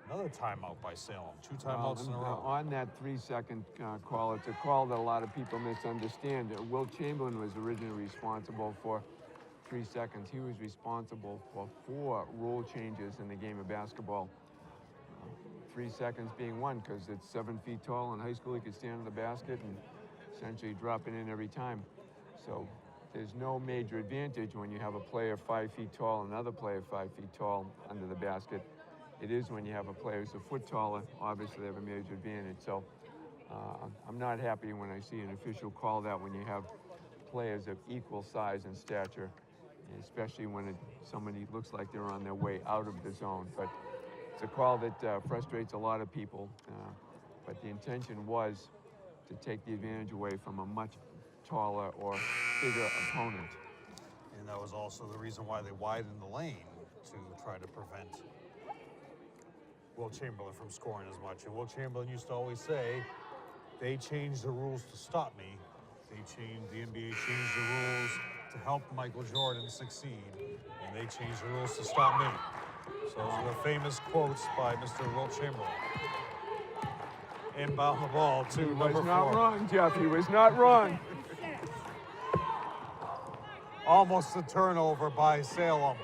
Another timeout by Salem. 2 timeouts in a row. On that 3-second call, it's a call that a lot of people misunderstand. Will Chamberlain was originally responsible for 3 seconds. He was responsible for 4 rule changes in the game of basketball. 3 seconds being one, because it's 7 feet tall. In high school, he could stand in the basket and essentially drop it in every time. So there's no major advantage when you have a player 5 feet tall and another player 5 feet tall under the basket. It is when you have a player who's a foot taller, obviously they have a major advantage. So I'm not happy when I see an official call that when you have players of equal size and stature, especially when somebody looks like they're on their way out of the zone. But it's a call that frustrates a lot of people, but the intention was to take the advantage away from a much taller or bigger opponent. And that was also the reason why they widened the lane to try to prevent Will Chamberlain from scoring as much. And Will Chamberlain used to always say, they changed the rules to stop me. The NBA changed the rules to help Michael Jordan succeed. And they changed the rules to stop me. So those are the famous quotes by Mr. Will Chamberlain. Inbound the ball to number 4. He was not wrong, Jeff. He was not wrong. Almost a turnover by Salem.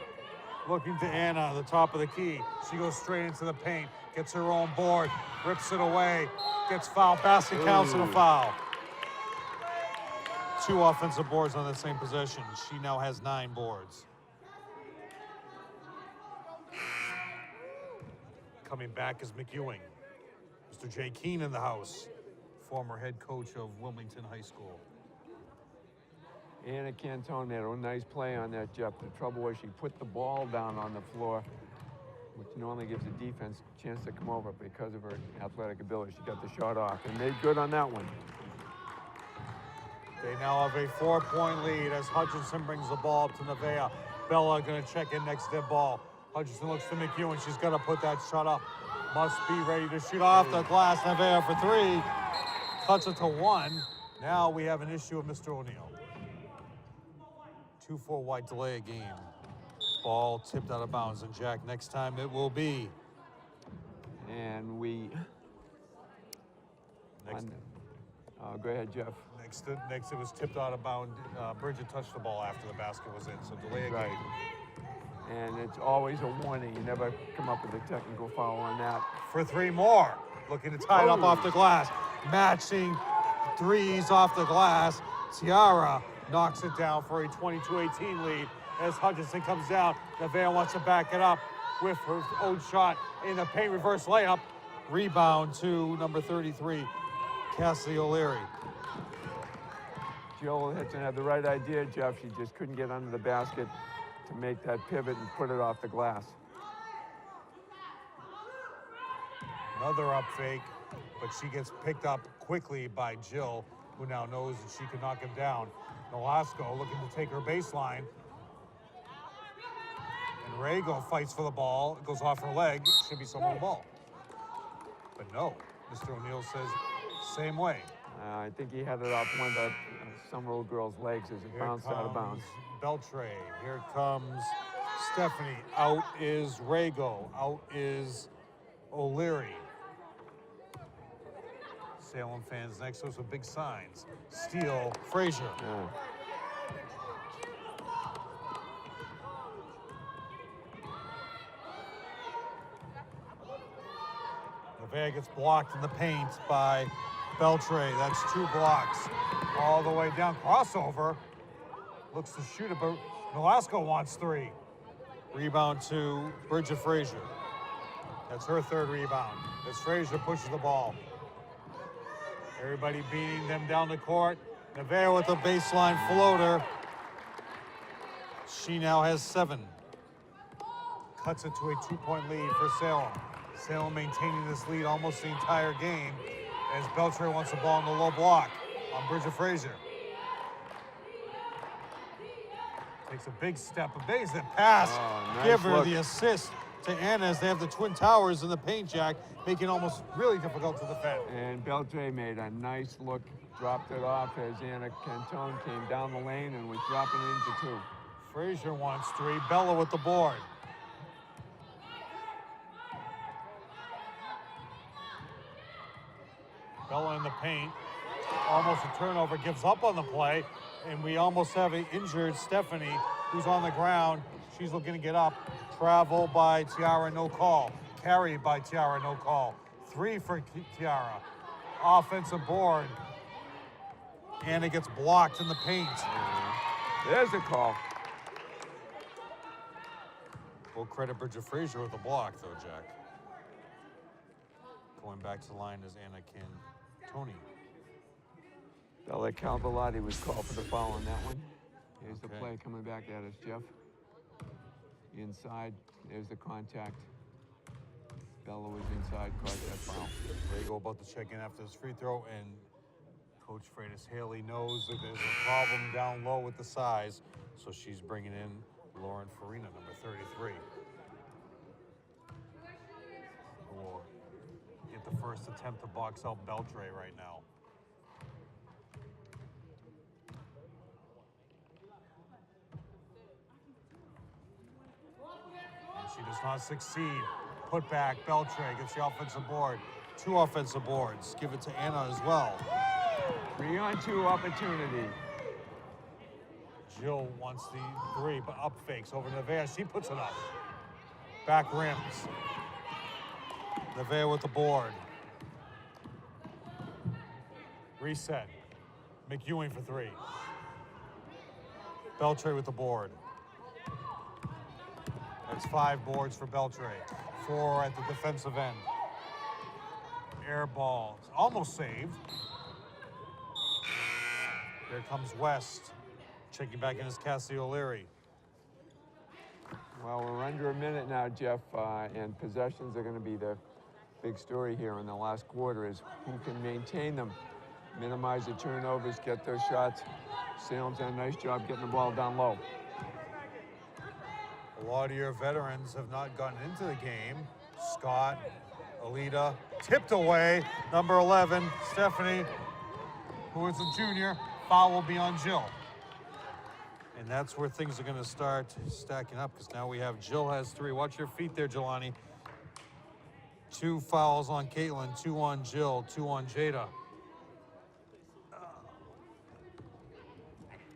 Looking to Anna at the top of the key. She goes straight into the paint, gets her own board, rips it away, gets fouled. Basket counts and a foul. 2 offensive boards on the same possession. She now has 9 boards. Coming back is McEwing. Mr. Jay Keene in the house, former head coach of Wilmington High School. Anna Cantone made a nice play on that, Jeff. The trouble was she put the ball down on the floor, which normally gives the defense a chance to come over because of her athletic ability. She got the shot off and made good on that one. They now have a 4-point lead as Hutchinson brings the ball up to Nevaeh. Bella gonna check in next to the ball. Hutchinson looks to McEwen. She's gonna put that shot up. Must be ready to shoot off the glass. Nevaeh for 3. Cuts it to 1. Now we have an issue with Mr. O'Neill. 2-4 wide delay a game. Ball tipped out of bounds. And Jack, next time it will be. And we... go ahead, Jeff. Next it was tipped out of bounds. Bridget touched the ball after the basket was in, so delay a game. Right. And it's always a warning. You never come up with a technical foul on that. For 3 more. Looking to tie it up off the glass. Matching threes off the glass. Tiara knocks it down for a 22-18 lead as Hutchinson comes down. Nevaeh wants to back it up with her own shot in the paint, reverse layup. Rebound to number 33, Cassie O'Leary. Jill Hitson had the right idea, Jeff. She just couldn't get under the basket to make that pivot and put it off the glass. Another up fake, but she gets picked up quickly by Jill, who now knows that she can knock him down. Nolasco looking to take her baseline. And Rago fights for the ball. It goes off her leg. Should be someone ball. But no, Mr. O'Neill says same way. I think he had it off one of the Somerville girl's legs as it bounced out of bounds. Beltray. Here comes Stephanie. Out is Rago. Out is O'Leary. Salem fans next to us with big signs. Steele, Frazier. Yeah. Nevaeh gets blocked in the paint by Beltray. That's 2 blocks. All the way down. Crossover. Looks to shoot it, but Nolasco wants 3. Rebound to Bridget Frazier. That's her 3rd rebound. As Frazier pushes the ball. Everybody beating them down the court. Nevaeh with a baseline floater. She now has 7. Cuts it to a 2-point lead for Salem. Salem maintaining this lead almost the entire game as Beltray wants the ball in the low block on Bridget Frazier. Takes a big step, a base that pass. Oh, nice Give her look. the assist to Anna as they have the Twin Towers in the paint, Jack, making it almost really difficult to defend. And Beltray made a nice look, dropped it off as Anna Cantone came down the lane and was dropping it into 2. Frazier wants 3. Bella with the board. Bella in the paint. Almost a turnover, gives up on the play, and we almost have an injured Stephanie who's on the ground. She's looking to get up. Travel by Tiara, no call. Carried by Tiara, no call. 3 for Tiara. Offensive board. And it gets blocked in the paint. There's a call. We'll credit Bridget Frazier with the block, though, Jack. Going back to the line is Anna Cantone. Bella Calvalotti was called for the foul on that one. Here's the Okay. play coming back at us, Jeff. Inside, there's the contact. Bella was inside, caused that foul. Rago about to check in after his free throw, and Coach Freitas Haley knows that there's a problem down low with the size, so she's bringing in Lauren Farina, number 33. Who will get the first attempt to box out Beltray right now. And she does not succeed. Put back, Beltray gets the offensive board. 2 offensive boards. Give it to Anna as well. 3-on-2 opportunity. Jill wants the 3, but up fakes over Nevaeh. She puts it up. Back rims. Nevaeh with the board. Reset. McEwing for 3. Beltray with the board. That's 5 boards for Beltray. 4 at the defensive end. Air ball. It's almost saved. Here comes West. Checking back in is Cassie O'Leary. Well, we're under a minute now, Jeff, and possessions are going to be the big story here in the last quarter is who can maintain them, minimize the turnovers, get those shots. Salem's done a nice job getting the ball down low. A lot of your veterans have not gotten into the game. Scott, Alita, tipped away. Number 11, Stephanie, who is a junior. Foul will be on Jill. And that's where things are going to start stacking up because now we have Jill has 3. Watch your feet there, Jelani. 2 fouls on Caitlin, 2 on Jill, 2 on Jada. I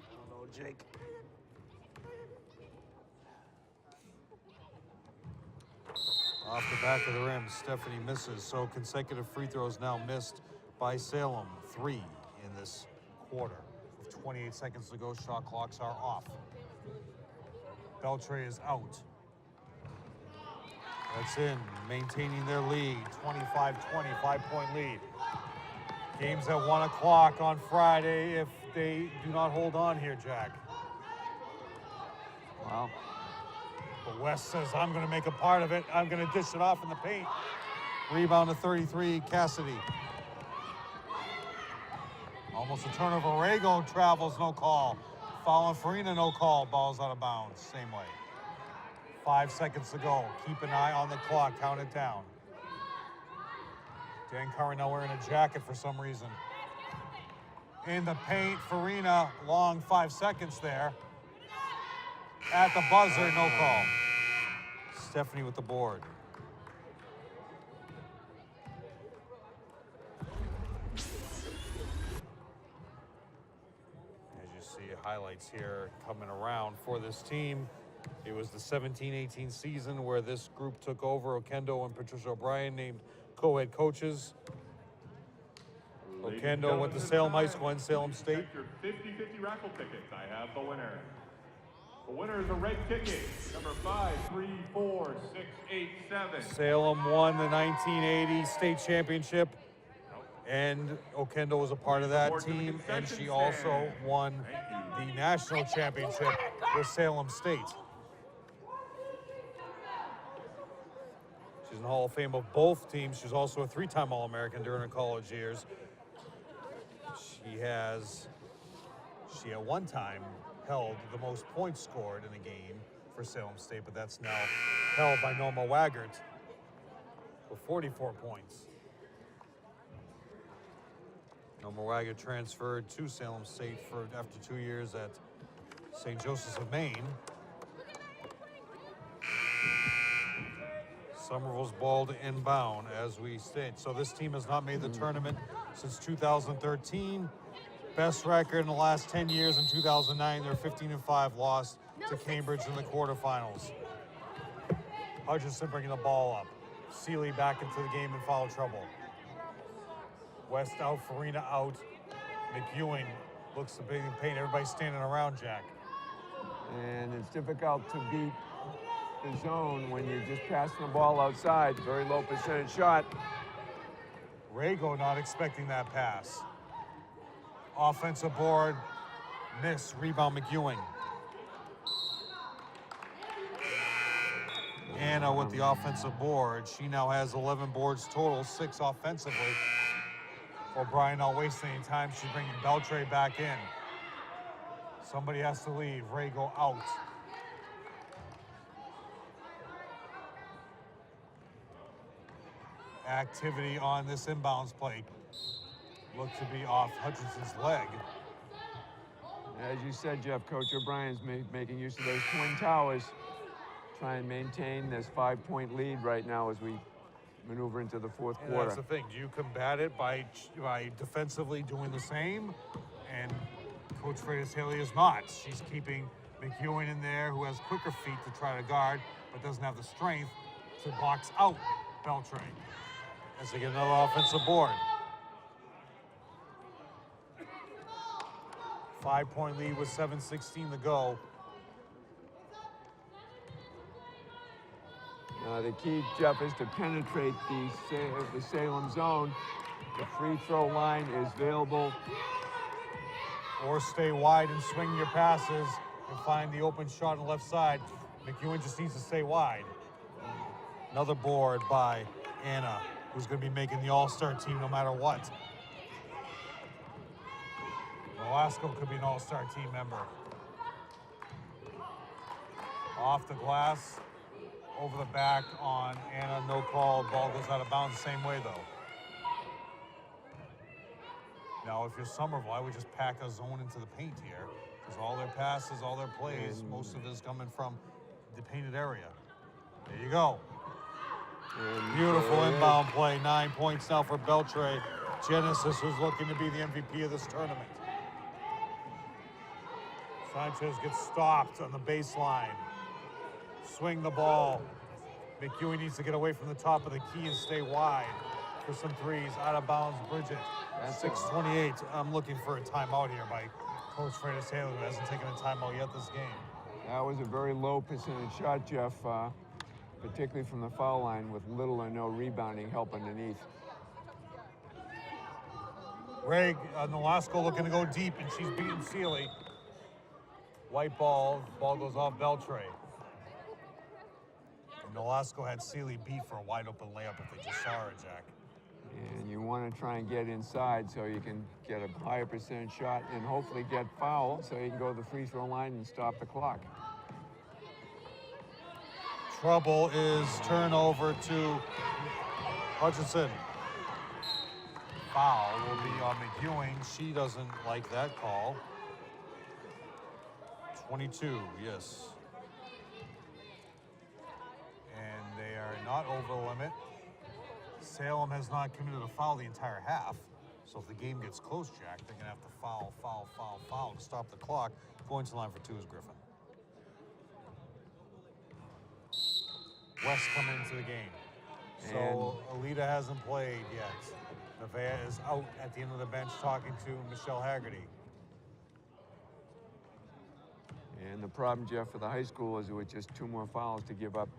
don't know, Jake. Off the back of the rim, Stephanie misses. So consecutive free throws now missed by Salem. 3 in this quarter. With 28 seconds to go, shot clocks are off. Beltray is out. That's in, maintaining their lead. 25-20, 5-point lead. Game's at 1 o'clock on Friday if they do not hold on here, Jack. Wow. But West says, I'm going to make a part of it. I'm going to dish it off in the paint. Rebound to 33, Cassidy. Almost a turnover. Rago travels, no call. Foul on Farina, no call. Ball's out of bounds, same way. 5 seconds to go. Keep an eye on the clock, count it down. Dan Curry now wearing a jacket for some reason. In the paint, Farina, long 5 seconds there. At the buzzer, no call. Stephanie with the board. As you see, highlights here coming around for this team. It was the 17-18 season where this group took over. Okendo and Patricia O'Brien named co-head coaches. Ladies and Oquendo gentlemen, went to this Salem High time, School and Salem please State. check your 50-50 raffle tickets. I have the winner. The winner is a red ticket, number 53467. Salem won the 1980 state championship, and Oquendo was a part of that team, and she also won the national championship with Salem State. She's in the Hall of Fame of both teams. She's also a three-time All-American during her college years. She at one time held the most points scored in a game for Salem State, but that's now held by Norma Waggart with 44 points. Norma Waggart transferred to Salem State after 2 years at St. Joseph's of Maine. Somerville's ball to inbound as we state. So this team has not made the tournament since 2013. Best record in the last 10 years in 2009. They're 15-5, lost to Cambridge in the quarterfinals. Hutchinson bringing the ball up. Seeley back into the game in foul trouble. West out, Farina out. McEwen looks to be in pain. Everybody's standing around, Jack. And it's difficult to beat the zone when you're just passing the ball outside. Very low percentage shot. Rago not expecting that pass. Offensive board, miss, rebound McEwen. Anna with the offensive board. She now has 11 boards total, 6 offensively. O'Brien not wasting any time. She's bringing Beltre back in. Somebody has to leave. Rago out. Activity on this inbounds play. Looked to be off Hutchinson's leg. As you said, Jeff, Coach O'Brien's making use of those twin towers. Try and maintain this 5-point lead right now as we maneuver into the fourth And quarter. that's the thing. Do you combat it by defensively doing the same? And Coach Freitas Haley is not. She's keeping McEwen in there, who has quicker feet to try to guard, but doesn't have the strength to box out Beltre as they get another offensive board. 5-point lead with 7:16 to go. The key, Jeff, is to penetrate the Salem zone. The free throw line is available. Or stay wide and swing your passes and find the open shot on the left side. McEwen just needs to stay wide. Another board by Anna, who's going to be making the All-Star team no matter what. Velasco could be an All-Star team member. Off the glass, over the back on Anna, no call. Ball goes out of bounds the same way though. Now, if you're Somerville, I would just pack a zone into the paint here, because all their passes, all their plays, most of it is coming from the painted area. There you go. Beautiful inbound play. 9 points now for Beltre. Genesis, who's looking to be the MVP of this tournament. Sanchez gets stopped on the baseline. Swing the ball. McEwen needs to get away from the top of the key and stay wide for some threes. Out of bounds, Bridget. 6:28. I'm looking for a timeout here by Coach Freitas Haley, who hasn't taken a timeout yet this game. That was a very low percentage shot, Jeff, particularly from the foul line with little or no rebounding help underneath. Ray Nolasco looking to go deep, and she's beating Seeley. White ball goes off Beltre. And Nolasco had Seeley beat for a wide open layup if they just saw her, Jack. And you want to try and get inside so you can get a higher percentage shot and hopefully get fouled so you can go to the free throw line and stop the clock. Trouble is turnover to Hutchinson. Foul will be on McEwen. She doesn't like that call. 22, yes. And they are not over the limit. Salem has not committed a foul the entire half. So if the game gets close, Jack, they're going to have to foul to stop the clock. Going to the line for 2 is Griffin. West coming into the game. So Alita hasn't played yet. Nevaeh is out at the end of the bench talking to Michelle Haggerty. And the problem, Jeff, for the high school is with just 2 more fouls to give up.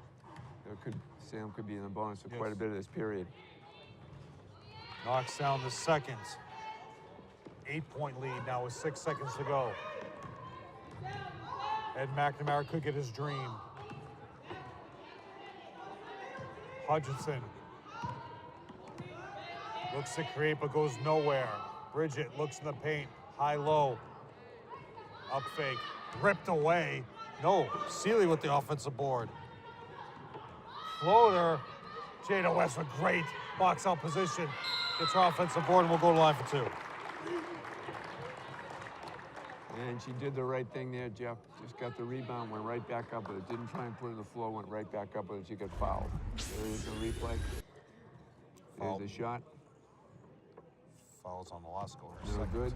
Salem could be in the bonus for quite a bit of this period. Knocks down the second. 8-point lead now with 6 seconds to go. Ed McNamara could get his dream. Hutchinson looks to create but goes nowhere. Bridget looks in the paint, high-low. Up fake, ripped away. No, Seeley with the offensive board. Floater, Jada West with great box out position. Gets her offensive board and we'll go to line for 2. And she did the right thing there, Jeff. Just got the rebound, went right back up with it. Didn't try and put it on the floor, went right back up with it. She got fouled. There is the replay. Foul. There's the shot. Fouls on Nolasco. No good.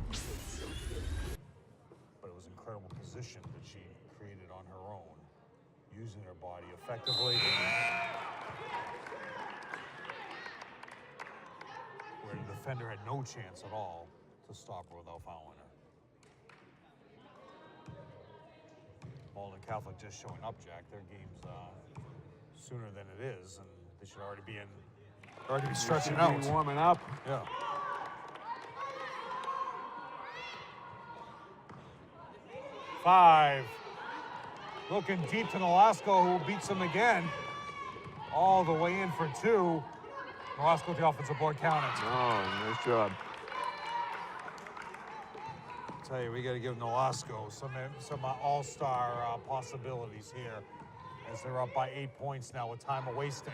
But it was incredible position that she created on her own, using her body effectively. Where the defender had no chance at all to stop her without fouling her. Malden Catholic just showing up, Jack. Their game's sooner than it is, and they should already be stretching out. Warming up. Yeah. Five. Looking deep to Nolasco, who beats him again. All the way in for 2. Nolasco with the offensive board counted. Oh, nice job. Tell you, we got to give Nolasco some all-star possibilities here, as they're up by 8 points now with time of wasting.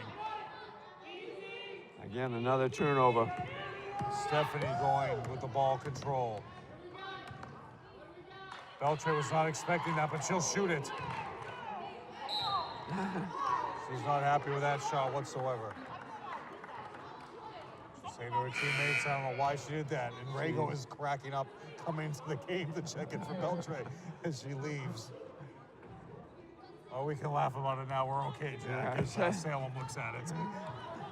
Again, another turnover. Stephanie going with the ball control. Beltre was not expecting that, but she'll shoot it. She's not happy with that shot whatsoever. She's saying to her teammates, I don't know why she did that. And Rago is cracking up, coming into the game to check in for Beltre as she leaves. Oh, we can laugh about it now. We're okay, Jack. Yeah. As Salem looks at it.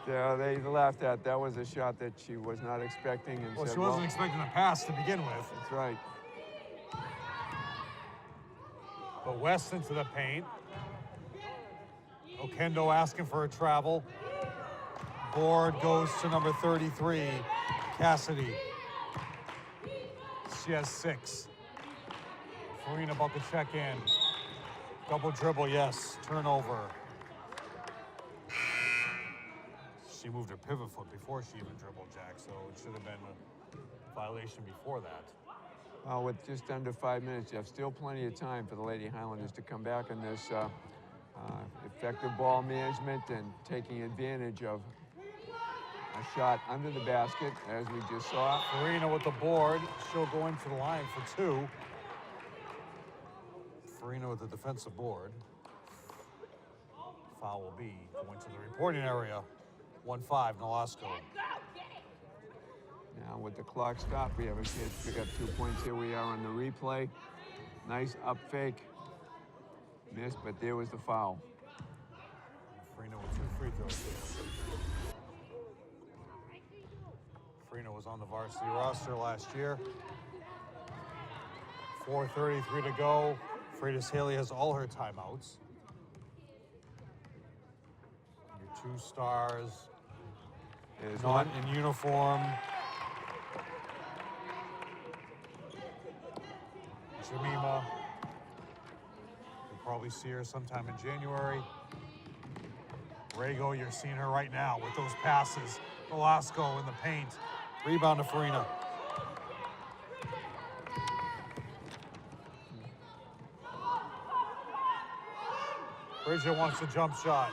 Yeah, they laughed at. That was a shot that she was not expecting. And Well, said, she wasn't expecting the pass to begin with. That's right. But West into the paint. Okendo asking for a travel. Board goes to number 33, Cassidy. She has 6. Farina about to check in. Double dribble, yes. Turnover. She moved her pivot foot before she even dribbled, Jack, so it should have been a violation before that. Well, with just under 5 minutes, Jeff, still plenty of time for the Lady Highlanders to come back in this effective ball management and taking advantage of a shot under the basket, as we just saw. Farina with the board. She'll go into the line for 2. Farina with the defensive board. Foul will be going to the reporting area. 1-5, Nolasco. Now with the clock stopped, we have a chance to pick up 2 points. Here we are on the replay. Nice up fake. Missed, but there was the foul. Farina with 2 free throws here. Farina was on the varsity roster last year. 4:33 to go. Freitas Haley has all her timeouts. Your 2 stars. There's Not one. in uniform. Jamima. You'll probably see her sometime in January. Rago, you're seeing her right now with those passes. Nolasco in the paint. Rebound to Farina. Bridget wants a jump shot.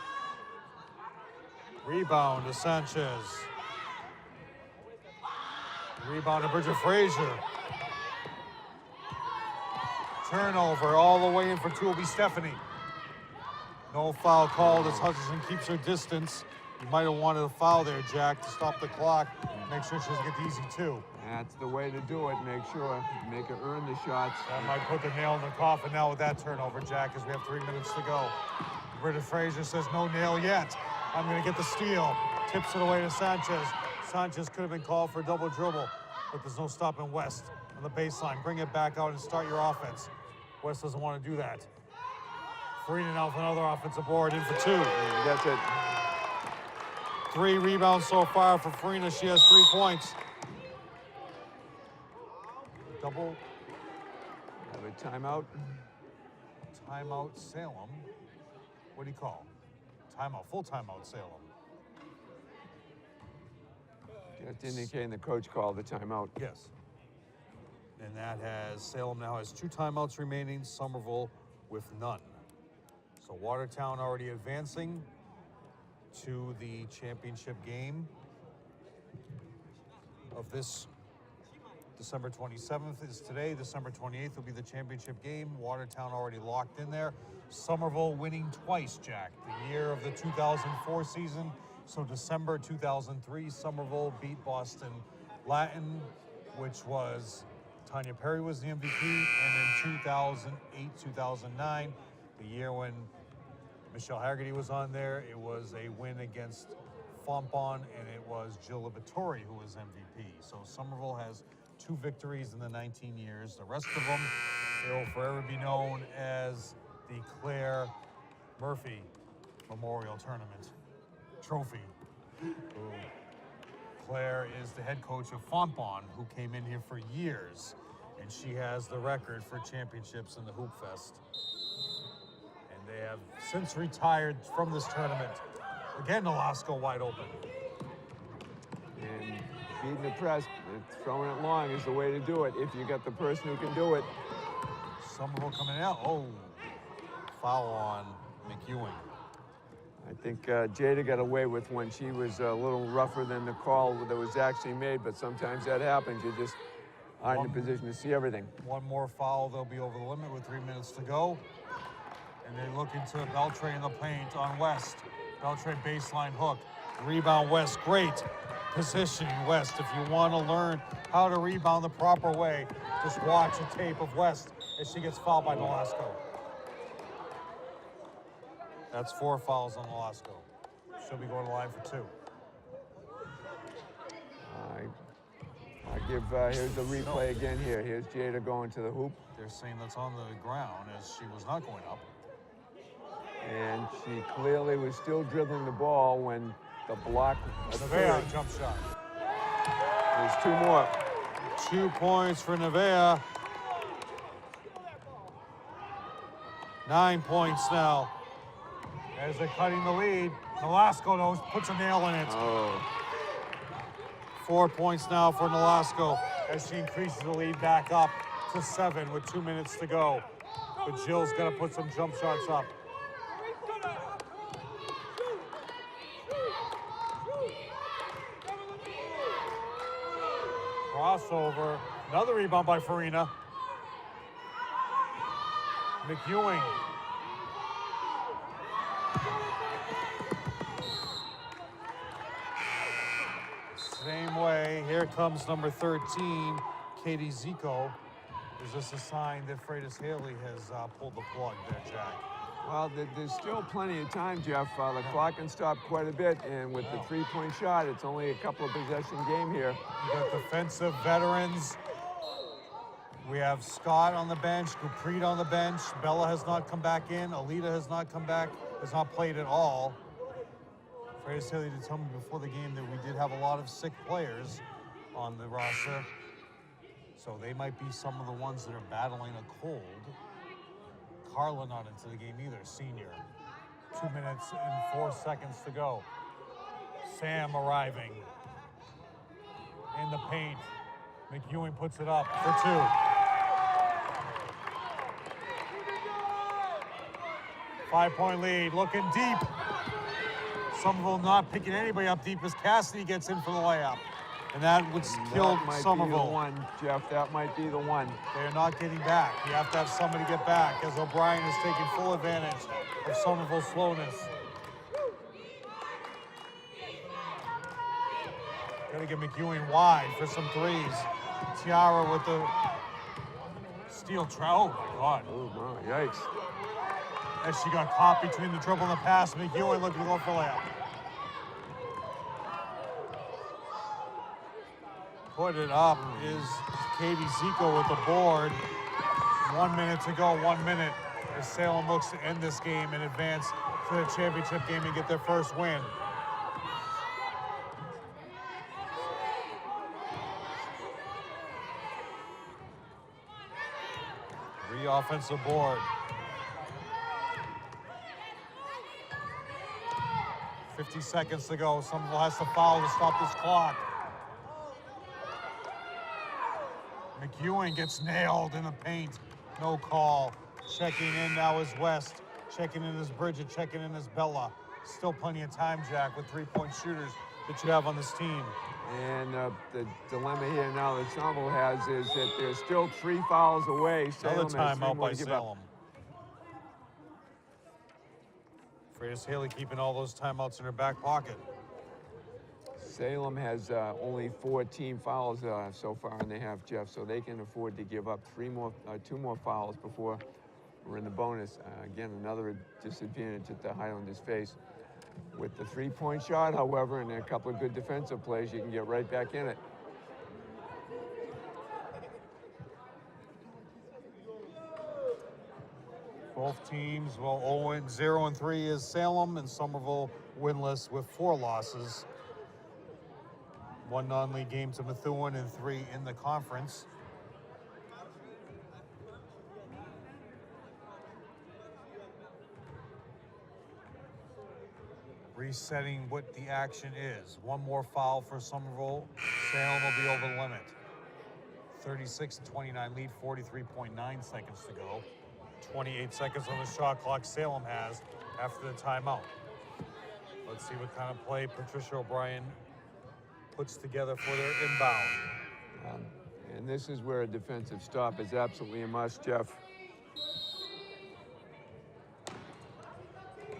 Rebound to Sanchez. Rebound to Bridget Frazier. Turnover all the way in for 2 will be Stephanie. No foul called as Hutchinson keeps her distance. You might have wanted a foul there, Jack, to stop the clock. Make sure she doesn't get the easy 2. That's the way to do it. Make her earn the shots. That might put the nail in the coffin now with that turnover, Jack, as we have 3 minutes to go. Bridget Frazier says no nail yet. I'm going to get the steal. Tips it away to Sanchez. Sanchez could have been called for a double dribble, but there's no stopping West on the baseline. Bring it back out and start your offense. West doesn't want to do that. Farina now for another offensive board, in for 2. That's it. 3 rebounds so far for Farina. She has 3 points. Double. Have a timeout. Timeout Salem. What do you call? Timeout, full timeout Salem. Just indicating the coach called the timeout. Yes. And that has, Salem now has 2 timeouts remaining, Somerville with none. So Watertown already advancing to the championship game of this December 27th is today. December 28th will be the championship game. Watertown already locked in there. Somerville winning twice, Jack. The year of the 2004 season. So December 2003, Somerville beat Boston Latin, which was, Tanya Perry was the MVP. And in 2008, 2009, the year when Michelle Haggerty was on there, it was a win against Fompon, and it was Jill Liberatore who was MVP. So Somerville has 2 victories in the 19 years. The rest of them, they will forever be known as the Claire Murphy Memorial Tournament Trophy. Claire is the head coach of Fompon, who came in here for years, and she has the record for championships in the Hoopfest. And they have since retired from this tournament. Again, Alaska wide open. And beating the press, throwing it long is the way to do it if you got the person who can do it. Somerville coming out. Oh, foul on McEwing. I think Jada got away with when she was a little rougher than the call that was actually made, but sometimes that happens. You just aren't in a position to see everything. One more foul, they'll be over the limit with 3 minutes to go. And they look into Beltray in the paint on West. Beltray baseline hook. Rebound West, great positioning West. If you want to learn how to rebound the proper way, just watch a tape of West as she gets fouled by Nolasco. That's 4 fouls on Nolasco. She'll be going to line for 2. I give, here's the replay again here. Here's Jada going to the hoop. They're saying that's on the ground as she was not going up. And she clearly was still dribbling the ball when the block occurred. Nevea, jump shot. There's 2 more. 2 points for Nevea. 9 points now. As they're cutting the lead, Nolasco knows, puts a nail in it. Oh. 4 points now for Nolasco as she increases the lead back up to 7 with 2 minutes to go. But Jill's got to put some jump shots up. Crossover, another rebound by Farina. McEwing. Same way, here comes number 13, Katie Zico. Is this a sign that Freitas Haley has pulled the plug there, Jack? Well, there's still plenty of time, Jeff. The clock can stop quite a bit, and with the 3-point shot, it's only a couple of possession game here. We got defensive veterans. We have Scott on the bench, Guprit on the bench. Bella has not come back in. Alita has not come back, has not played at all. Freitas Haley did tell me before the game that we did have a lot of sick players on the roster. So they might be some of the ones that are battling a cold. Carla not into the game either, senior. 2 minutes and 4 seconds to go. Sam arriving in the paint. McEwing puts it up for 2. Five-point lead, looking deep. Somerville not picking anybody up deep as Cassidy gets in for the layup. And that would kill Somerville. Be the one, Jeff. That might be the one. They're not getting back. You have to have somebody get back as O'Brien is taking full advantage of Somerville's slowness. Gotta get McEwing wide for some threes. Tiara with the steal trap. Oh my God. Oh my, yikes. As she got caught between the dribble and the pass, McEwing looking to go for layup. Put it up is Katie Zico with the board. 1 minute to go, 1 minute, as Salem looks to end this game and advance to the championship game and get their first win. Offensive board. 50 seconds to go. Somerville has to foul to stop this clock. McEwen gets nailed in the paint. No call. Checking in now is West. Checking in is Bridget. Checking in is Bella. Still plenty of time, Jack, with three-point shooters that you have on this team. And the dilemma here now that Somerville has is that they're still 3 fouls away. Another Salem has 3 timeout more by to give up. Salem. Freitas Haley keeping all those timeouts in her back pocket. Salem has only 4 team fouls so far, and they have Jeff, so they can afford to give up 2 more fouls before we're in the bonus. Again, another disadvantage that the Highlanders face. With the 3-point shot, however, and a couple of good defensive plays, you can get right back in it. Both teams, well, 0-3 is Salem, and Somerville winless with 4 losses. 1 non-league game to Methuen and 3 in the conference. Resetting what the action is. 1 more foul for Somerville. Salem will be over the limit. 36-29 lead, 43.9 seconds to go. 28 seconds on the shot clock Salem has after the timeout. Let's see what kind of play Patricia O'Brien puts together for their inbound. And this is where a defensive stop is absolutely a must, Jeff.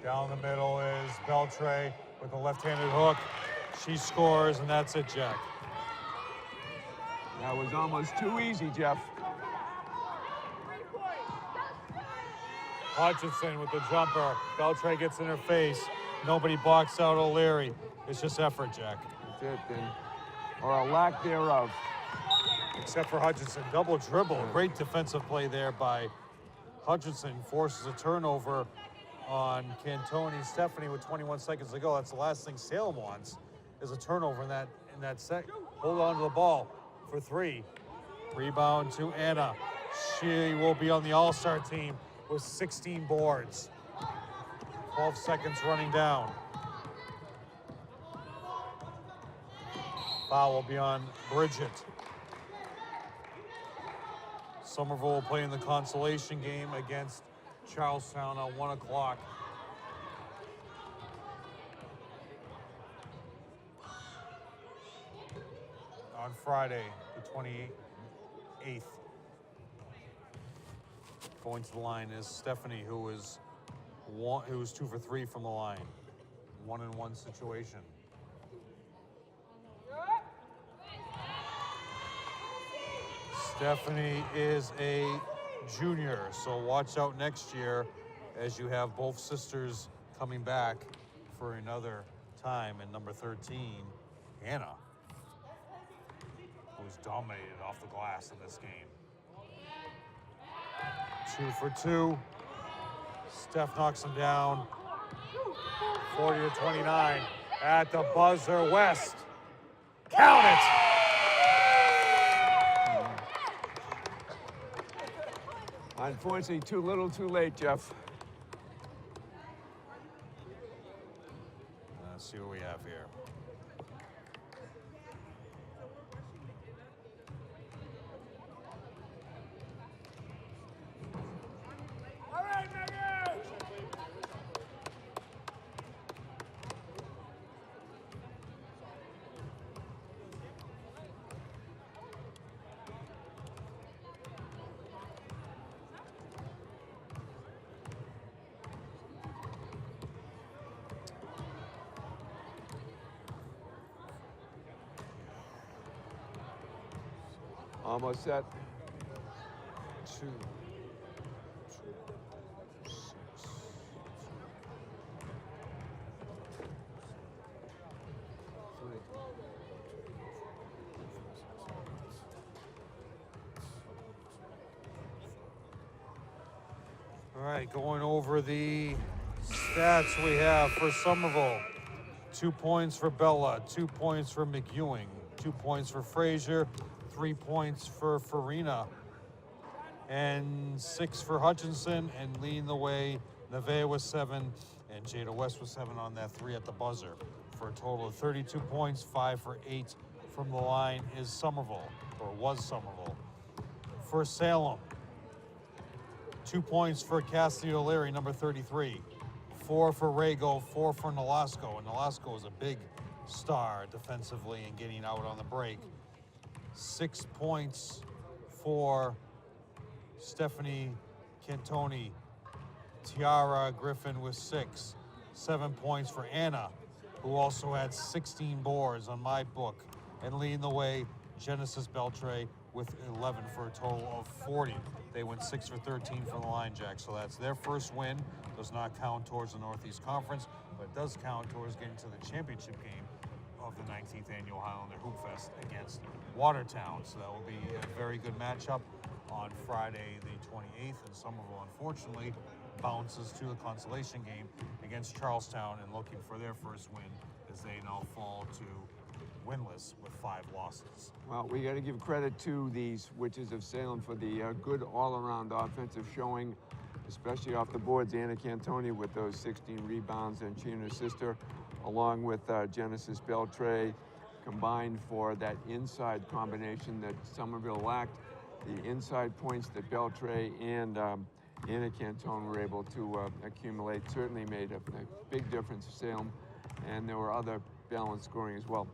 Down the middle is Beltray with a left-handed hook. She scores, and that's it, Jack. That was almost too easy, Jeff. Hutchinson with the jumper. Beltray gets in her face. Nobody blocks out O'Leary. It's just effort, Jack. That's it, or a lack thereof. Except for Hutchinson. Double dribble. Great defensive play there by Hutchinson. Forces a turnover on Cantoni. Stephanie with 21 seconds to go. That's the last thing Salem wants, is a turnover in that set. Hold on to the ball for 3. Rebound to Anna. She will be on the All-Star team with 16 boards. 12 seconds running down. Foul will be on Bridget. Somerville will play in the consolation game against Charlestown at 1 o'clock. On Friday, the 28th. Going to the line is Stephanie, who was 2 for 3 from the line. 1-and-1 situation. Stephanie is a junior, so watch out next year as you have both sisters coming back for another time. And number 13, Anna, who's dominated off the glass in this game. 2 for 2. Steph knocks him down. 40-29 at the buzzer. West. Count it! Unfortunately, too little, too late, Jeff. Let's see what we have here. All right, Megan! Almost set. 2, 6. All right, going over the stats we have for Somerville. 2 points for Bella, 2 points for McEwing, 2 points for Frazier, 3 points for Farina, and 6 for Hutchinson, and leading the way, Nevaeh with 7, and Jada West with 7 on that 3 at the buzzer. For a total of 32 points, 5 for 8 from the line is Somerville, or was Somerville. For Salem, 2 points for Cassidy O'Leary, number 33. 4 for Rago, 4 for Nolasco, and Nolasco is a big star defensively and getting out on the break. 6 points for Stephanie Cantoni. Tiara Griffin with 6. 7 points for Anna, who also had 16 boards on my book. And leading the way, Genesis Beltre with 11 for a total of 40. They went 6 for 13 from the line, Jack. So that's their first win. Does not count towards the Northeast Conference, but it does count towards getting to the championship game of the 19th Annual Highlander Hoopfest against Watertown. So that will be a very good matchup on Friday the 28th. And Somerville, unfortunately, bounces to the consolation game against Charlestown and looking for their first win as they now fall to winless with 5 losses. Well, we got to give credit to these Witches of Salem for the good all-around offensive showing, especially off the boards. Anna Cantoni with those 16 rebounds, and she and her sister, along with Genesis Beltre, combined for that inside combination that Somerville lacked. The inside points that Beltre and Anna Cantone were able to accumulate certainly made a big difference for Salem, and there were other balanced scoring as well.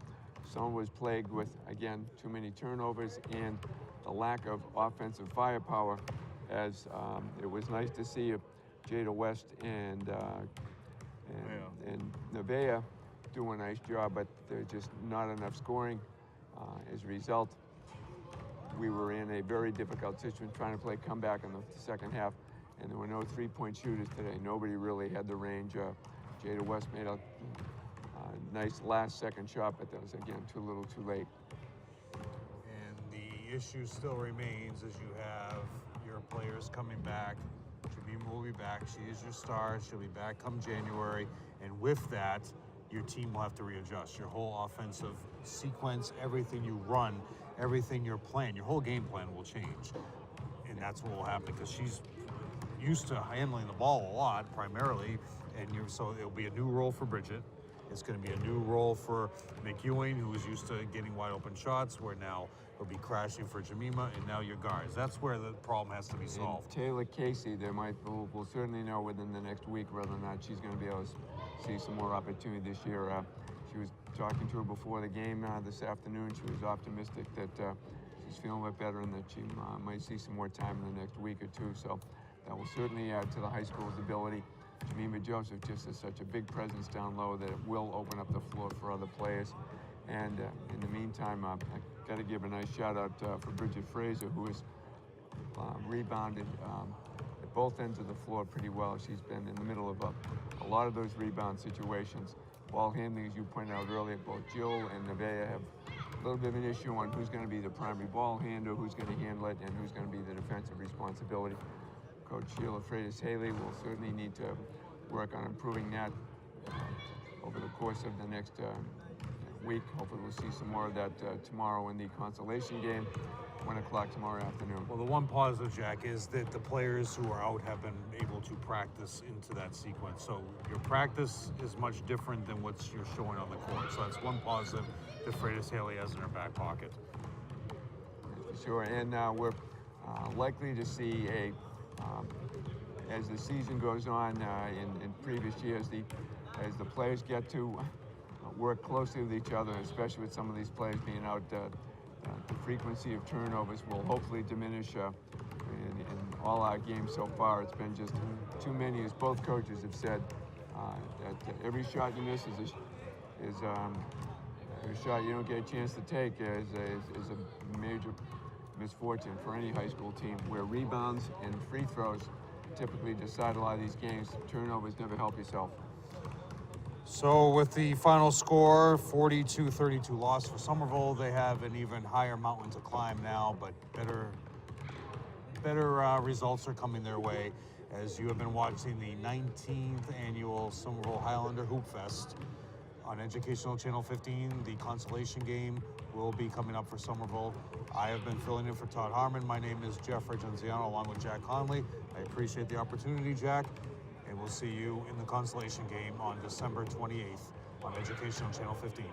Some was plagued with, again, too many turnovers and the lack of offensive firepower, as it was nice to see Jada West and Nevaeh do a nice job, but there's just not enough scoring. As a result, we were in a very difficult situation trying to play comeback in the second half, and there were no three-point shooters today. Nobody really had the range. Jada West made a nice last-second shot, but that was, again, too little too late. And the issue still remains as you have your players coming back. Shamima will be back. She is your star. She'll be back come January. And with that, your team will have to readjust. Your whole offensive sequence, everything you run, everything you're playing, your whole game plan will change. And that's what will happen because she's used to handling the ball a lot, primarily. And so it'll be a new role for Bridget. It's going to be a new role for McEwing, who is used to getting wide open shots, where now he'll be crashing for Jemima, and now your guards. That's where the problem has to be solved. And Taylor Casey, we'll certainly know within the next week whether or not she's going to be able to see some more opportunity this year. She was talking to her before the game this afternoon. She was optimistic that she's feeling a bit better and that she might see some more time in the next week or two. So that will certainly add to the high school's ability. Jemima Joseph just is such a big presence down low that it will open up the floor for other players. And in the meantime, I got to give a nice shout out for Bridget Fraser, who has rebounded at both ends of the floor pretty well. She's been in the middle of a lot of those rebound situations. Ball handling, as you pointed out earlier, both Jill and Nevaeh have a little bit of an issue on who's going to be the primary ball handler, who's going to handle it, and who's going to be the defensive responsibility. Coach Sheila Freitas-Haley will certainly need to work on improving that over the course of the next week. Hopefully we'll see some more of that tomorrow in the consolation game, 1 o'clock tomorrow afternoon. Well, the one positive, Jack, is that the players who are out have been able to practice into that sequence. So your practice is much different than what you're showing on the court. So that's one positive that Freitas-Haley has in her back pocket. For sure, and we're likely to see as the season goes on in previous years, as the players get to work closely with each other, especially with some of these players being out, the frequency of turnovers will hopefully diminish. In all our games so far, it's been just too many, as both coaches have said, that every shot you miss is every shot you don't get a chance to take is a major misfortune for any high school team, where rebounds and free throws typically decide a lot of these games. Turnovers never help yourself. So with the final score, 42-32 loss for Somerville, they have an even higher mountain to climb now, but better results are coming their way. as you have been watching the 19th annual Somerville Highlander Hoopfest on Educational Channel 15. The consolation game will be coming up for Somerville. I have been filling in for Todd Harmon. My name is Jeff Regenziano along with Jack Conley. I appreciate the opportunity, Jack, and we'll see you in the consolation game on December 28th on Educational Channel 15.